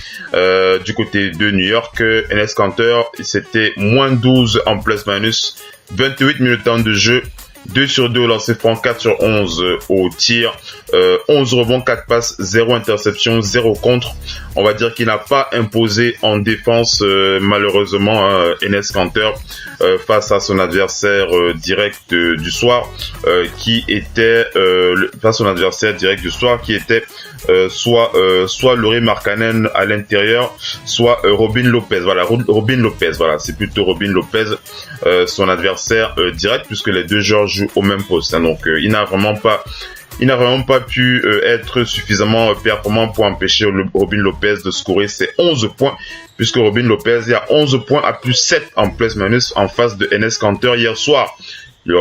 [SPEAKER 8] Du côté de New York, Enes Kanter, c'était moins 12 en plus-minus. 28 minutes de temps de jeu, 2 sur 2 au lancer franc, 4 sur 11 au tir, 11 rebonds, 4 passes, 0 interception, 0 contre. On va dire qu'il n'a pas imposé en défense malheureusement Enes Kanter face à son adversaire direct du soir qui était soit Lauri Markkanen à l'intérieur, soit Robin Lopez. Voilà, c'est plutôt Robin Lopez son adversaire direct puisque les deux joueurs jouent au même poste. Hein, donc il n'a vraiment pas il n'a vraiment pas pu être suffisamment performant pour empêcher Robin Lopez de scorer ses 11 points, puisque Robin Lopez est à 11 points à plus 7 en plus-minus en face de Enes Kanter hier soir. Il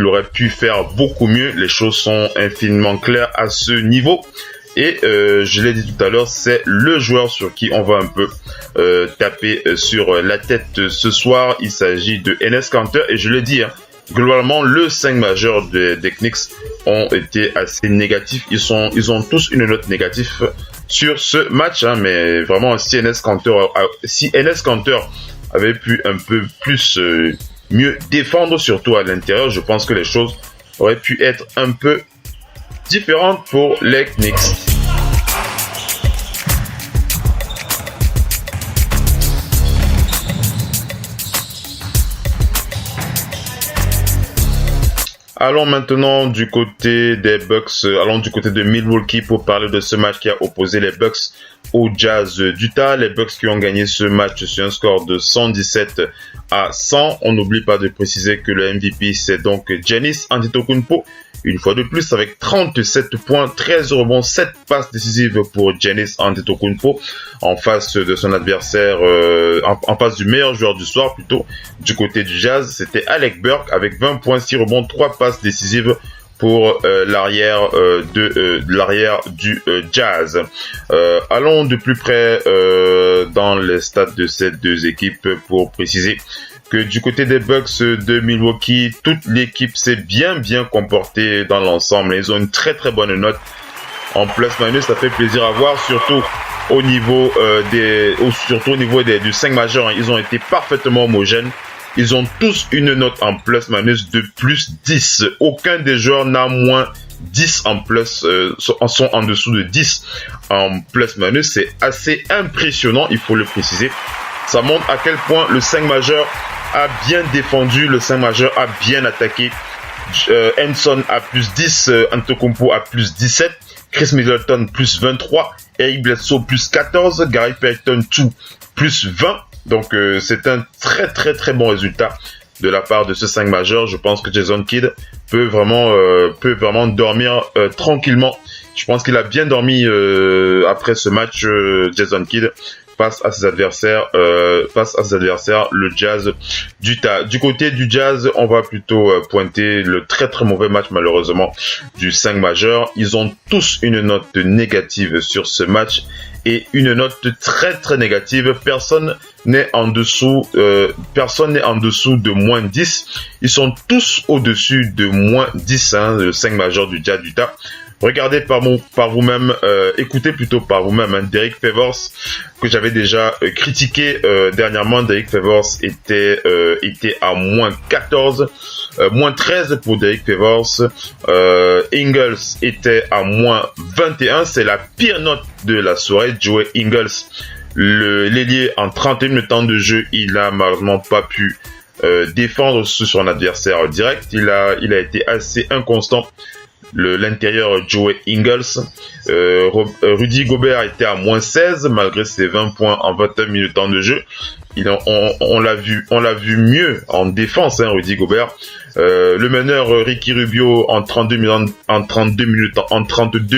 [SPEAKER 8] aurait pu faire beaucoup mieux. Les choses sont infiniment claires à ce niveau. Et je l'ai dit tout à l'heure, c'est le joueur sur qui on va un peu taper sur la tête ce soir. Il s'agit de Enes Kanter. Et je l'ai dit, globalement, le 5 majeur des Knicks ont été assez négatifs. Ils ont tous une note négative sur ce match. Mais vraiment, si Enes Kanter avait pu un peu plus... mieux défendre, surtout à l'intérieur, je pense que les choses auraient pu être un peu différentes pour les Knicks. Allons maintenant du côté des Bucks, allons du côté de Milwaukee pour parler de ce match qui a opposé les Bucks au Jazz d'Utah. Les Bucks qui ont gagné ce match sur un score de 117 à 100. On n'oublie pas de préciser que le MVP c'est donc Giannis Antetokounmpo. Une fois de plus avec 37 points, 13 rebonds, 7 passes décisives pour Giannis Antetokounmpo en face de son adversaire, en face du meilleur joueur du soir plutôt. Du côté du Jazz, c'était Alec Burks avec 20 points, 6 rebonds, 3 passes décisives pour l'arrière du Jazz. Allons de plus près dans les stats de ces deux équipes pour préciser que du côté des Bucks de Milwaukee, toute l'équipe s'est bien comportée dans l'ensemble. Ils ont une très bonne note en plus-minus. Ça fait plaisir à voir, surtout au niveau du 5 majeur. Ils ont été parfaitement homogènes. Ils ont tous une note en plus-minus de plus 10. Aucun des joueurs n'a moins 10 en plus, sont en dessous de 10 en plus-minus. C'est assez impressionnant, il faut le préciser. Ça montre à quel point le 5 majeur a bien défendu, le 5 majeur a bien attaqué. Henson a plus 10, Antetokounmpo a plus 17, Chris Middleton plus 23, Eric Bledsoe plus 14, Gary Payton 2 plus 20. Donc c'est un très bon résultat de la part de ce 5 majeur. Je pense que Jason Kidd peut vraiment dormir tranquillement. Je pense qu'il a bien dormi après ce match, Jason Kidd, face à ses adversaires, le Jazz d'Utah. Du côté du Jazz, on va plutôt pointer le très mauvais match malheureusement du 5 majeur. Ils ont tous une note négative sur ce match et une note très négative. Personne n'est en dessous de moins 10. Ils sont tous au-dessus de moins 10, le 5 majeur du Jazz d'Utah. Regardez par vous-même, écoutez plutôt par vous-même, Derrick Favors, que j'avais déjà critiqué dernièrement. Derrick Favors était à moins 14, moins 13 pour Derrick Favors. Ingles était à moins 21, c'est la pire note de la soirée. Joey Ingles, l'ailier, en 31 minutes de temps de jeu, il a malheureusement pas pu défendre sur son adversaire direct. Il a été assez inconstant. L'intérieur Joey Ingles. Rudy Gobert était à moins 16 malgré ses 20 points en 21 minutes de temps de jeu. On l'a vu mieux en défense, Rudy Gobert. Le meneur Ricky Rubio en 32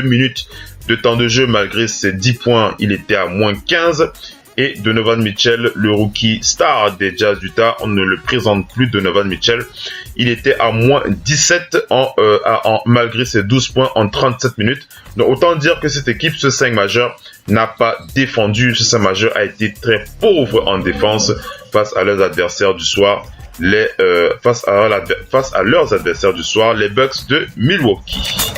[SPEAKER 8] minutes de temps de jeu, malgré ses 10 points, il était à moins 15. Et Donovan Mitchell, le rookie star des Jazz d'Utah, on ne le présente plus, Donovan Mitchell. Il était à moins 17 malgré ses 12 points en 37 minutes. Donc autant dire que cette équipe, ce 5 majeur, n'a pas défendu. Ce 5 majeur a été très pauvre en défense face à leurs adversaires du soir. Face à leurs adversaires du soir, les Bucks de Milwaukee.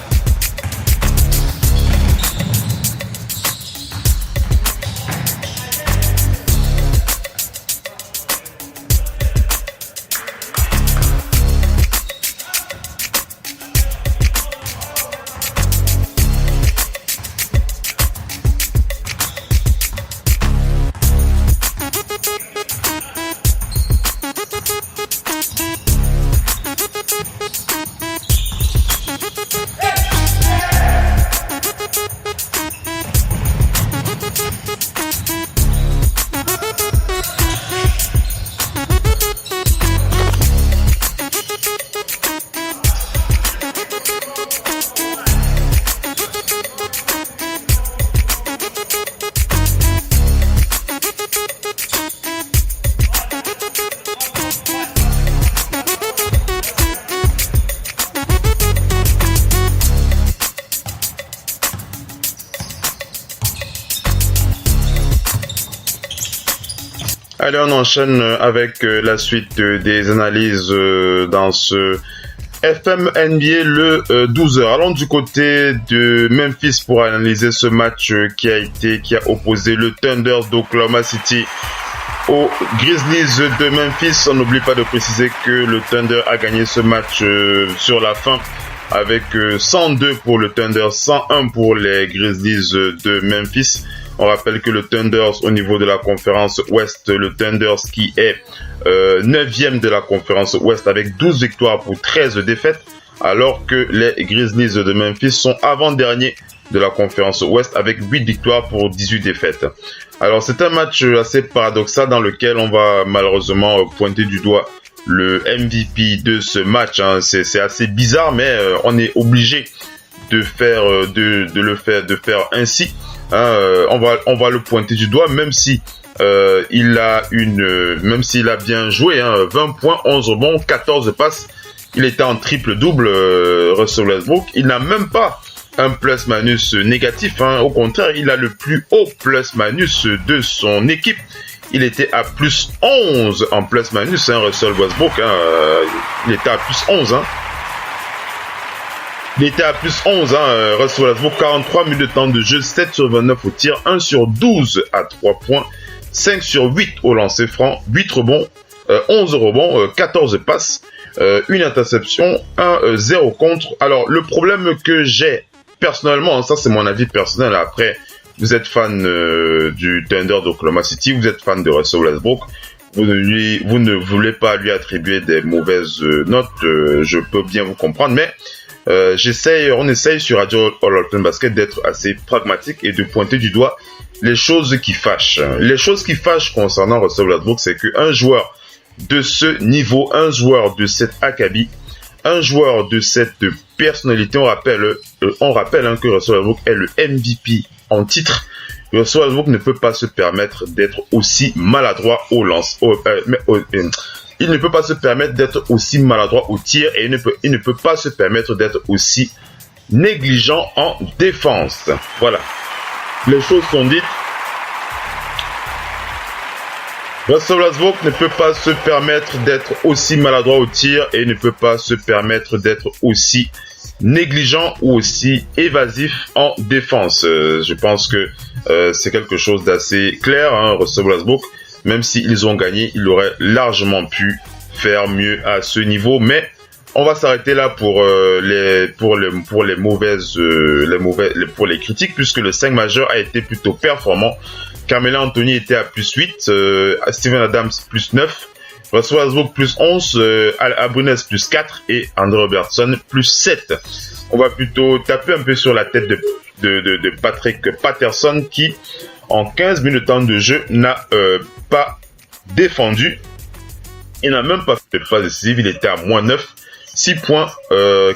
[SPEAKER 8] Allez, on enchaîne avec la suite des analyses dans ce FM NBA le 12h. Allons du côté de Memphis pour analyser ce match qui a opposé le Thunder d'Oklahoma City aux Grizzlies de Memphis. On n'oublie pas de préciser que le Thunder a gagné ce match sur la fin avec 102 pour le Thunder, 101 pour les Grizzlies de Memphis. On rappelle que le Thunders au niveau de la conférence Ouest, le Thunders qui est 9e de la conférence Ouest avec 12 victoires pour 13 défaites, alors que les Grizzlies de Memphis sont avant-derniers de la conférence Ouest avec 8 victoires pour 18 défaites. Alors c'est un match assez paradoxal dans lequel on va malheureusement pointer du doigt le MVP de ce match. C'est assez bizarre, mais on est obligé de faire ainsi. On va le pointer du doigt, même si il a bien joué, 20 points, 11 rebonds, 14 passes. Il était en triple-double, Russell Westbrook. Il n'a même pas un plus-manus négatif, Au contraire, il a le plus haut plus-manus de son équipe. Il était à plus 11 en plus-manus, Russell Westbrook. Il était à plus 11, Il était à plus 11, Russell Westbrook, 43 minutes de temps de jeu, 7 sur 29 au tir, 1 sur 12 à 3 points, 5 sur 8 au lancer franc, 8 rebonds, 11 rebonds, 14 passes, une interception, 0 contre. Alors, le problème que j'ai personnellement, ça c'est mon avis personnel, après, vous êtes fan du Thunder d'Oklahoma City, vous êtes fan de Russell Westbrook, vous ne voulez pas lui attribuer des mauvaises notes, je peux bien vous comprendre, mais on essaye sur Radio All Open Basket d'être assez pragmatique et de pointer du doigt les choses qui fâchent. Les choses qui fâchent concernant Russell Westbrook, c'est qu'un joueur de ce niveau, un joueur de cet acabit, un joueur de cette personnalité, on rappelle que Russell Westbrook est le MVP en titre. Russell Westbrook ne peut pas se permettre d'être aussi maladroit au lance. Il ne peut pas se permettre d'être aussi maladroit au tir et il ne peut pas se permettre d'être aussi négligent en défense. Voilà. Les choses sont dites. Russell Westbrook ne peut pas se permettre d'être aussi maladroit au tir et ne peut pas se permettre d'être aussi négligent ou aussi évasif en défense. Je pense que c'est quelque chose d'assez clair, Russell Westbrook. Même s'ils ont gagné, il aurait largement pu faire mieux à ce niveau. Mais on va s'arrêter là pour les critiques, puisque le 5 majeur a été plutôt performant. Carmelo Anthony était à plus 8, Steven Adams plus 9, Russell Westbrook plus 11, Abrines plus 4 et Andre Robertson plus 7. On va plutôt taper un peu sur la tête de Patrick Patterson qui, en 15 minutes de temps de jeu, n'a pas défendu. Il n'a même pas fait de passe décisive. Il était à moins 9. 6 points. En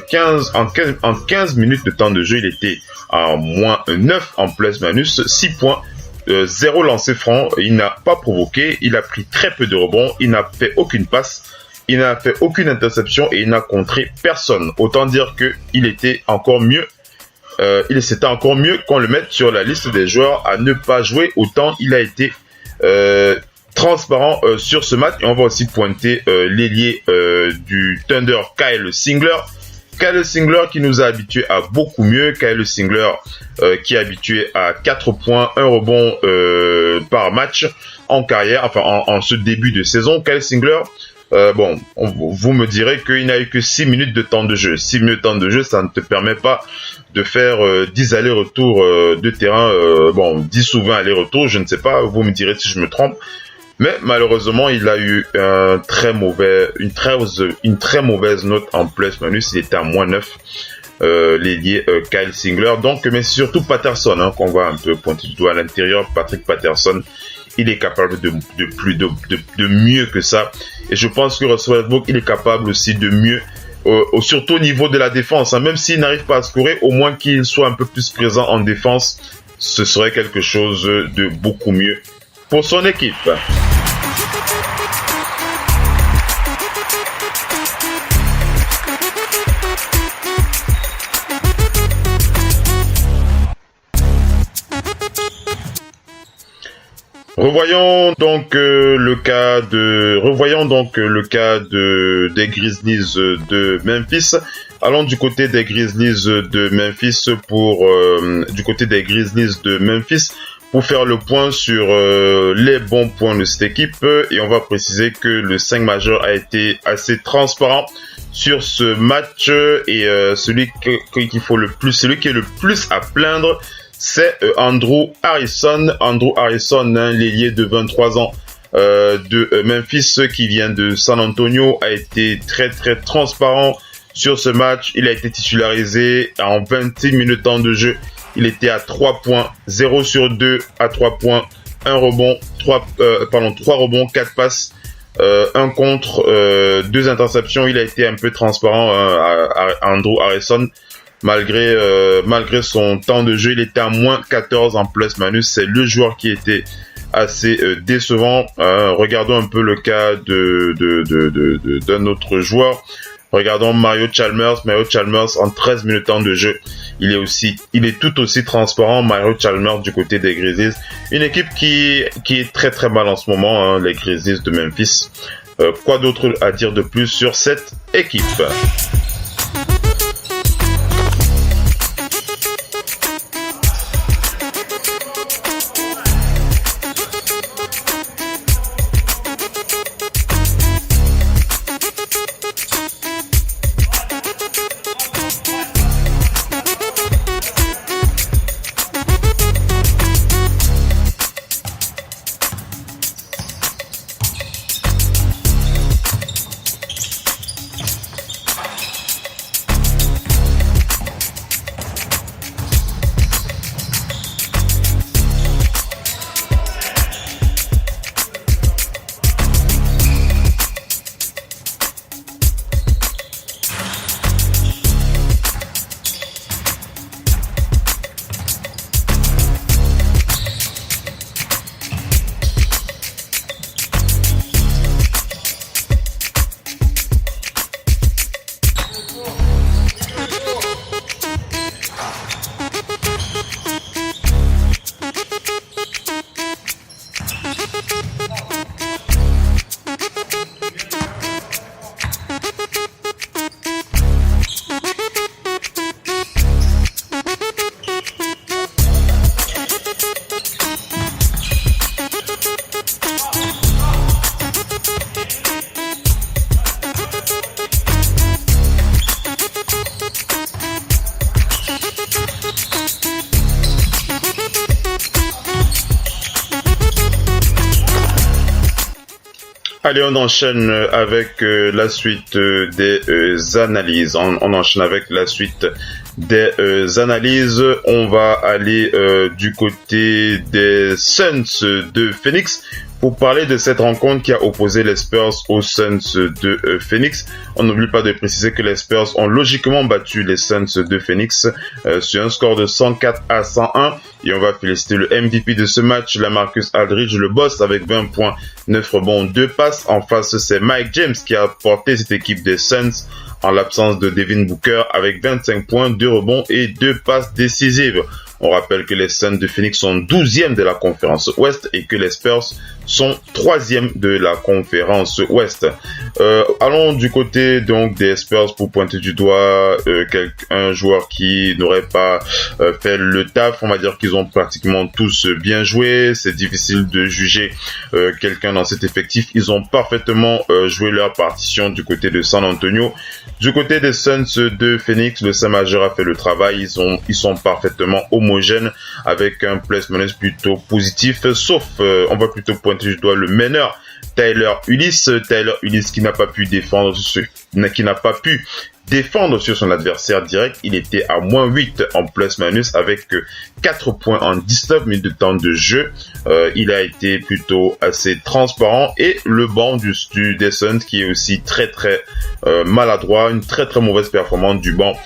[SPEAKER 8] 15 minutes de temps de jeu, il était à moins 9 en plus-manus. 6 points. 0 lancé franc. Il n'a pas provoqué. Il a pris très peu de rebonds. Il n'a fait aucune passe. Il n'a fait aucune interception et il n'a contré personne. Autant dire qu'il était encore mieux. C'était encore mieux qu'on le mette sur la liste des joueurs à ne pas jouer. Autant il a été transparent sur ce match. Et on va aussi pointer l'ailier du Thunder, Kyle Singler. Kyle Singler qui nous a habitués à beaucoup mieux. Kyle Singler qui est habitué à 4 points, 1 rebond par match en carrière, enfin en ce début de saison. Kyle Singler, vous me direz qu'il n'a eu que 6 minutes de temps de jeu. 6 minutes de temps de jeu, ça ne te permet pas de faire 10 allers-retours de terrain. 10 ou 20 allers-retours, je ne sais pas, vous me direz si je me trompe. Mais malheureusement, il a eu une très mauvaise note en plus-manus. Il était à moins 9, l'ailier Kyle Singler. Donc, mais surtout Patterson, qu'on va un peu pointer du doigt à l'intérieur. Patrick Patterson, il est capable de mieux que ça. Et je pense que Russell Westbrook, il est capable aussi de mieux, surtout au niveau de la défense. Même s'il n'arrive pas à scorer, au moins qu'il soit un peu plus présent en défense, ce serait quelque chose de beaucoup mieux pour son équipe. Revoyons donc le cas des Grizzlies de Memphis. Allons du côté des Grizzlies de Memphis pour faire le point sur les bons points de cette équipe, et on va préciser que le 5 majeur a été assez transparent sur ce match, et celui qui est le plus à plaindre, c'est Andrew Harrison, l'ailier de 23 ans de Memphis qui vient de San Antonio, a été très très transparent sur ce match. Il a été titularisé en 26 minutes temps de jeu. Il était à 3 points, 0 sur 2 à 3 points, 1 rebond, 3 rebonds, 4 passes, 1 contre, 2 interceptions. Il a été un peu transparent, Andrew Harrison. Malgré son temps de jeu, il était à moins 14 en plus-minus. C'est le joueur qui était assez décevant. Regardons un peu le cas d'un autre joueur. Regardons Mario Chalmers. En 13 minutes temps de jeu, il est tout aussi transparent. Mario Chalmers du côté des Grizzlies. Une équipe qui est très très mal en ce moment, les Grizzlies de Memphis. Quoi d'autre à dire de plus sur cette équipe? Allez, on enchaîne avec la suite des analyses. On enchaîne avec la suite des analyses. On va aller du côté des Suns de Phoenix pour parler de cette rencontre qui a opposé les Spurs aux Suns de Phoenix. On n'oublie pas de préciser que les Spurs ont logiquement battu les Suns de Phoenix sur un score de 104 à 101. Et on va féliciter le MVP de ce match, LaMarcus Aldridge, le boss, avec 20 points, 9 rebonds, 2 passes. En face, c'est Mike James qui a porté cette équipe des Suns en l'absence de Devin Booker avec 25 points, 2 rebonds et 2 passes décisives. On rappelle que les Suns de Phoenix sont 12e de la conférence Ouest et que les Spurs sont 3e de la conférence Ouest. Allons du côté donc des Spurs pour pointer du doigt un joueur qui n'aurait pas fait le taf. On va dire qu'ils ont pratiquement tous bien joué. C'est difficile de juger quelqu'un dans cet effectif. Ils ont parfaitement joué leur partition du côté de San Antonio. Du côté des Suns de Phoenix, le 5 majeur a fait le travail. Ils sont parfaitement homogènes avec un plus-minus plutôt positif, sauf on va plutôt pointer du doigt le meneur Tyler Ulis qui n'a pas pu défendre sur son adversaire direct. Il était à moins 8 en plus-minus avec 4 points en 19 minutes de temps de jeu. Il a été plutôt assez transparent et le banc des Suns qui est aussi très très maladroit, une très très mauvaise performance du banc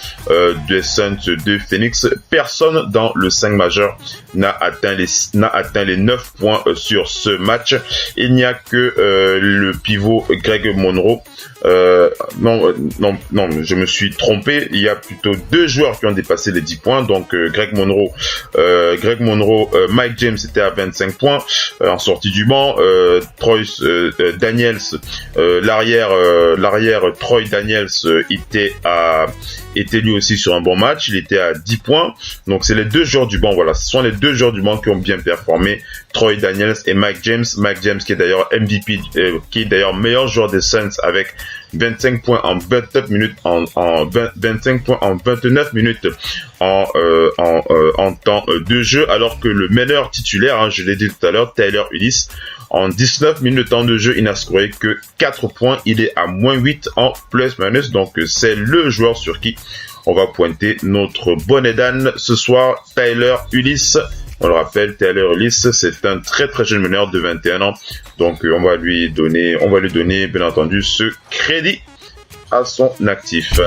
[SPEAKER 8] des Suns de Phoenix. Personne dans le 5 majeur n'a atteint les 9 points sur ce match. Il n'y a que le pivot Greg Monroe. Je je me suis trompé. Il y a plutôt 2 joueurs qui ont dépassé les 10 points. Donc Greg Monroe, Mike James était à 25 points en sortie du banc. Troy Daniels, l'arrière Troy Daniels était lui aussi sur un bon match. Il était à 10 points. Donc c'est les 2 joueurs du banc. Voilà, ce sont les 2 joueurs du banc qui ont bien performé. Troy Daniels et Mike James. Mike James qui est d'ailleurs MVP, qui est d'ailleurs meilleur joueur des Suns avec 25 points en 29 minutes en 29 minutes en temps de jeu, alors que le meilleur titulaire, je l'ai dit tout à l'heure, Tyler Ulis, en 19 minutes de temps de jeu, il n'a scoré que 4 points. Il est à -8 en plus-minus. Donc c'est le joueur sur qui on va pointer notre bonnet d'âne ce soir, Tyler Ulis. On le rappelle, Tyler Ulis, c'est un très très jeune meneur de 21 ans. Donc on va lui donner bien entendu ce crédit à son actif.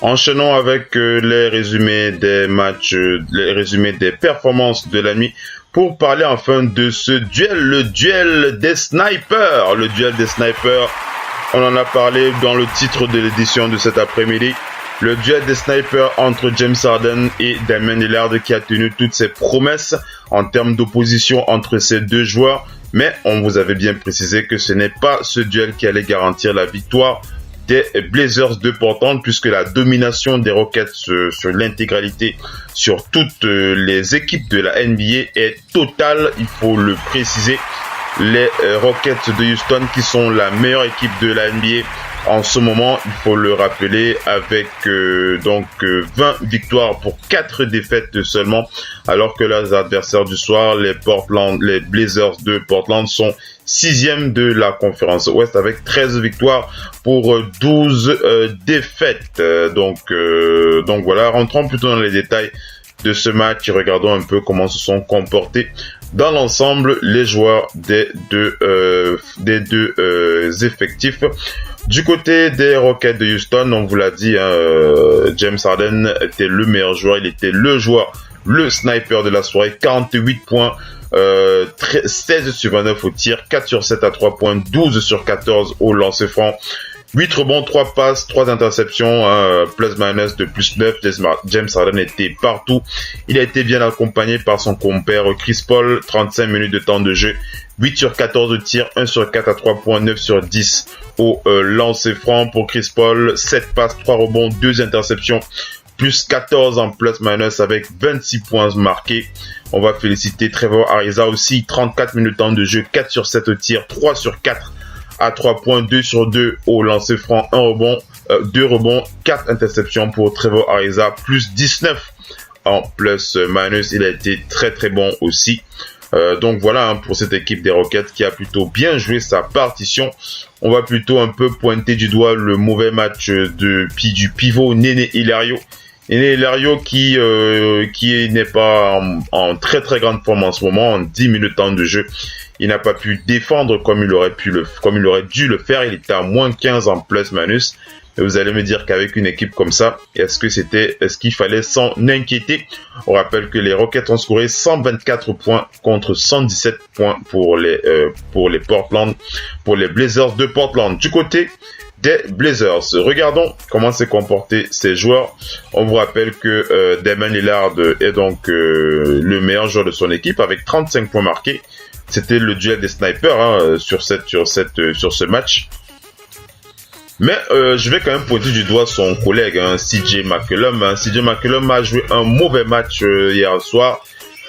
[SPEAKER 8] Enchaînons avec les résumés des matchs, les résumés des performances de la nuit pour parler enfin de ce duel, le duel des snipers. Le duel des snipers, on en a parlé dans le titre de l'édition de cet après-midi. Le duel des snipers entre James Harden et Damian Lillard qui a tenu toutes ses promesses en termes d'opposition entre ces deux joueurs. Mais on vous avait bien précisé que ce n'est pas ce duel qui allait garantir la victoire des Blazers de Portland, puisque la domination des Rockets sur l'intégralité, sur toutes les équipes de la NBA est totale, il faut le préciser. Les Rockets de Houston, qui sont la meilleure équipe de la NBA en ce moment, il faut le rappeler, avec 20 victoires pour 4 défaites seulement, alors que leurs adversaires du soir, les Blazers de Portland, sont 6e de la conférence Ouest avec 13 victoires pour 12 défaites. Donc voilà, rentrons plutôt dans les détails de ce match et regardons un peu comment se sont comportés dans l'ensemble les joueurs des deux effectifs. Du côté des Rockets de Houston, on vous l'a dit, James Harden était le meilleur joueur, il était le sniper de la soirée, 48 points, 16 sur 29 au tir, 4 sur 7 à 3 points, 12 sur 14 au lancer franc, 8 rebonds, 3 passes, 3 interceptions, plus-minus de plus 9. James Harden était partout. Il a été bien accompagné par son compère Chris Paul, 35 minutes de temps de jeu, 8 sur 14 au tir, 1 sur 4 à 3 points, 9 sur 10 au lancer franc pour Chris Paul, 7 passes, 3 rebonds, 2 interceptions, plus 14 en plus-minus avec 26 points marqués. On va féliciter Trevor Ariza aussi, 34 minutes de temps de jeu, 4 sur 7 au tir, 3 sur 4 à 3 points, 2 sur 2 au lancer franc, 1 rebond, 2 rebonds, 4 interceptions pour Trevor Ariza, plus 19 en plus-minus. Il a été très très bon aussi. Donc voilà, pour cette équipe des Rockets qui a plutôt bien joué sa partition. On va plutôt un peu pointer du doigt le mauvais match du pivot Nene Hilario. Nene Hilario qui n'est pas en très très grande forme en ce moment, en 10 minutes de temps de jeu. Il n'a pas pu défendre comme il aurait dû le faire. Il était à moins 15 en plus-minus. Et vous allez me dire qu'avec une équipe comme ça, est-ce qu'il fallait s'en inquiéter? On rappelle que les Rockets ont scoré 124 points contre 117 points pour les Blazers de Portland. Du côté des Blazers, regardons comment s'est comporté ces joueurs. On vous rappelle que Damian Lillard est donc le meilleur joueur de son équipe avec 35 points marqués. C'était le duel des snipers sur ce match. Mais je vais quand même pointer du doigt son collègue, CJ McCollum. CJ McCollum a joué un mauvais match hier soir.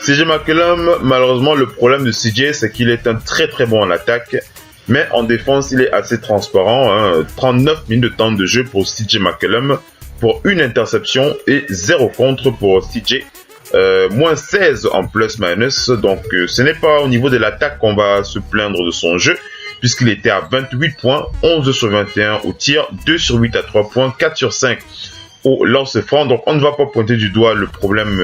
[SPEAKER 8] CJ McCollum, malheureusement, le problème de CJ, c'est qu'il est un très très bon en attaque, mais en défense, il est assez transparent. 39 minutes de temps de jeu pour CJ McCollum, pour une interception et 0 contre pour CJ. Moins 16 en plus-minus, donc ce n'est pas au niveau de l'attaque qu'on va se plaindre de son jeu, puisqu'il était à 28 points, 11 sur 21 au tir, 2 sur 8 à 3 points, 4 sur 5 au lance-franc. Donc on ne va pas pointer du doigt le problème,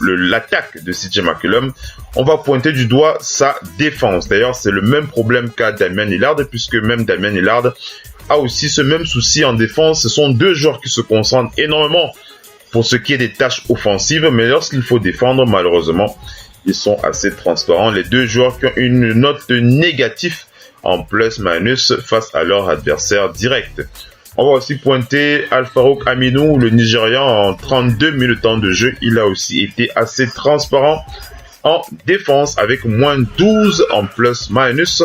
[SPEAKER 8] l'attaque de CJ McCollum, on va pointer du doigt sa défense. D'ailleurs, c'est le même problème qu'a Damian Lillard, puisque même Damian Lillard a aussi ce même souci en défense. Ce sont deux joueurs qui se concentrent énormément pour ce qui est des tâches offensives, mais lorsqu'il faut défendre, malheureusement, ils sont assez transparents. Les deux joueurs qui ont une note négative en plus-minus face à leur adversaire direct. On va aussi pointer Al-Farouk Aminu, le Nigérian, en 32 minutes de temps de jeu. Il a aussi été assez transparent en défense avec moins 12 en plus-minus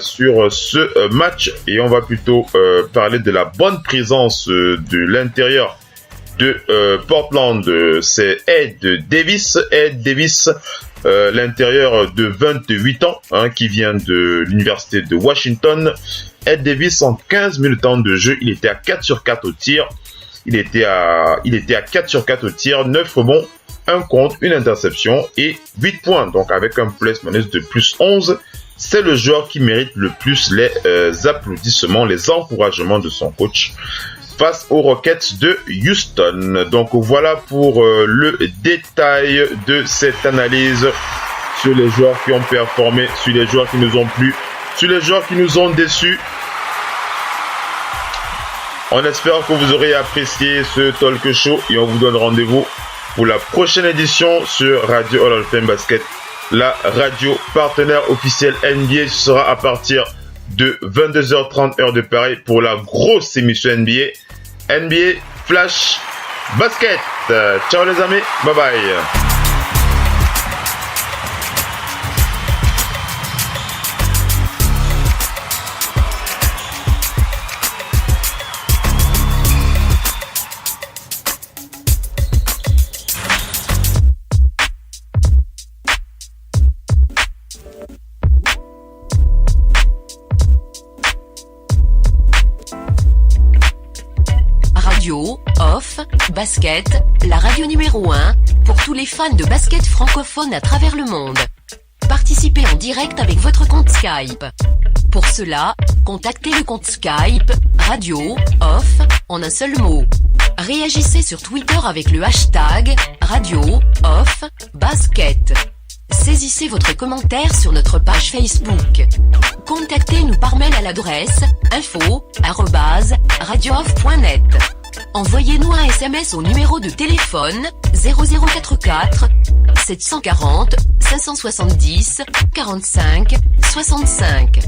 [SPEAKER 8] sur ce match. Et on va plutôt parler de la bonne présence de l'intérieur de Portland. C'est Ed Davis. Ed Davis, l'intérieur de 28 ans, qui vient de l'université de Washington. Ed Davis, en 15 minutes de temps de jeu, il était à 4 sur 4 au tir. Il était à 4 sur 4 au tir, 9 rebonds, 1 contre, 1 interception et 8 points. Donc avec un plus-minus de plus 11, c'est le joueur qui mérite le plus les applaudissements, les encouragements de son coach face aux Rockets de Houston. Donc voilà pour le détail de cette analyse sur les joueurs qui ont performé, sur les joueurs qui nous ont plu, sur les joueurs qui nous ont déçus. On espère que vous aurez apprécié ce talk show et on vous donne rendez-vous pour la prochaine édition sur Radio Hall of Fame Basket, la radio partenaire officielle NBA. Ce sera à partir de 22h30 heure de Paris pour la grosse émission NBA Flash Basket. Ciao les amis, bye bye.
[SPEAKER 1] Off, Basket, la radio numéro 1, pour tous les fans de basket francophone à travers le monde. Participez en direct avec votre compte Skype. Pour cela, contactez le compte Skype, Radio, Off, en un seul mot. Réagissez sur Twitter avec le hashtag, Radio, Off, Basket. Saisissez votre commentaire sur notre page Facebook. Contactez-nous par mail à l'adresse info@radiooff.net. Envoyez-nous un SMS au numéro de téléphone 0044 740 570 45 65.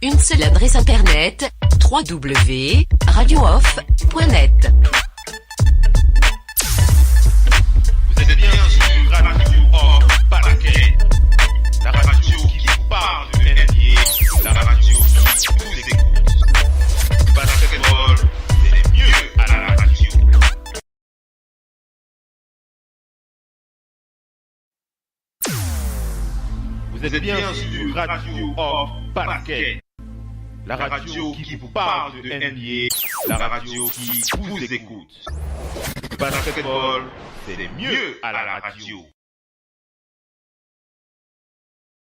[SPEAKER 1] Une seule adresse internet www.radiooff.net.
[SPEAKER 2] Vous êtes bien sur Radio Off Paraquet, la radio qui vous parle de NBA, la radio qui vous écoute. Basketball, c'est mieux à la radio. Vous êtes bien sur Radio Off Paraquet, la radio qui vous parle de NBA, la radio qui vous écoute. Basketball, c'est mieux à la radio.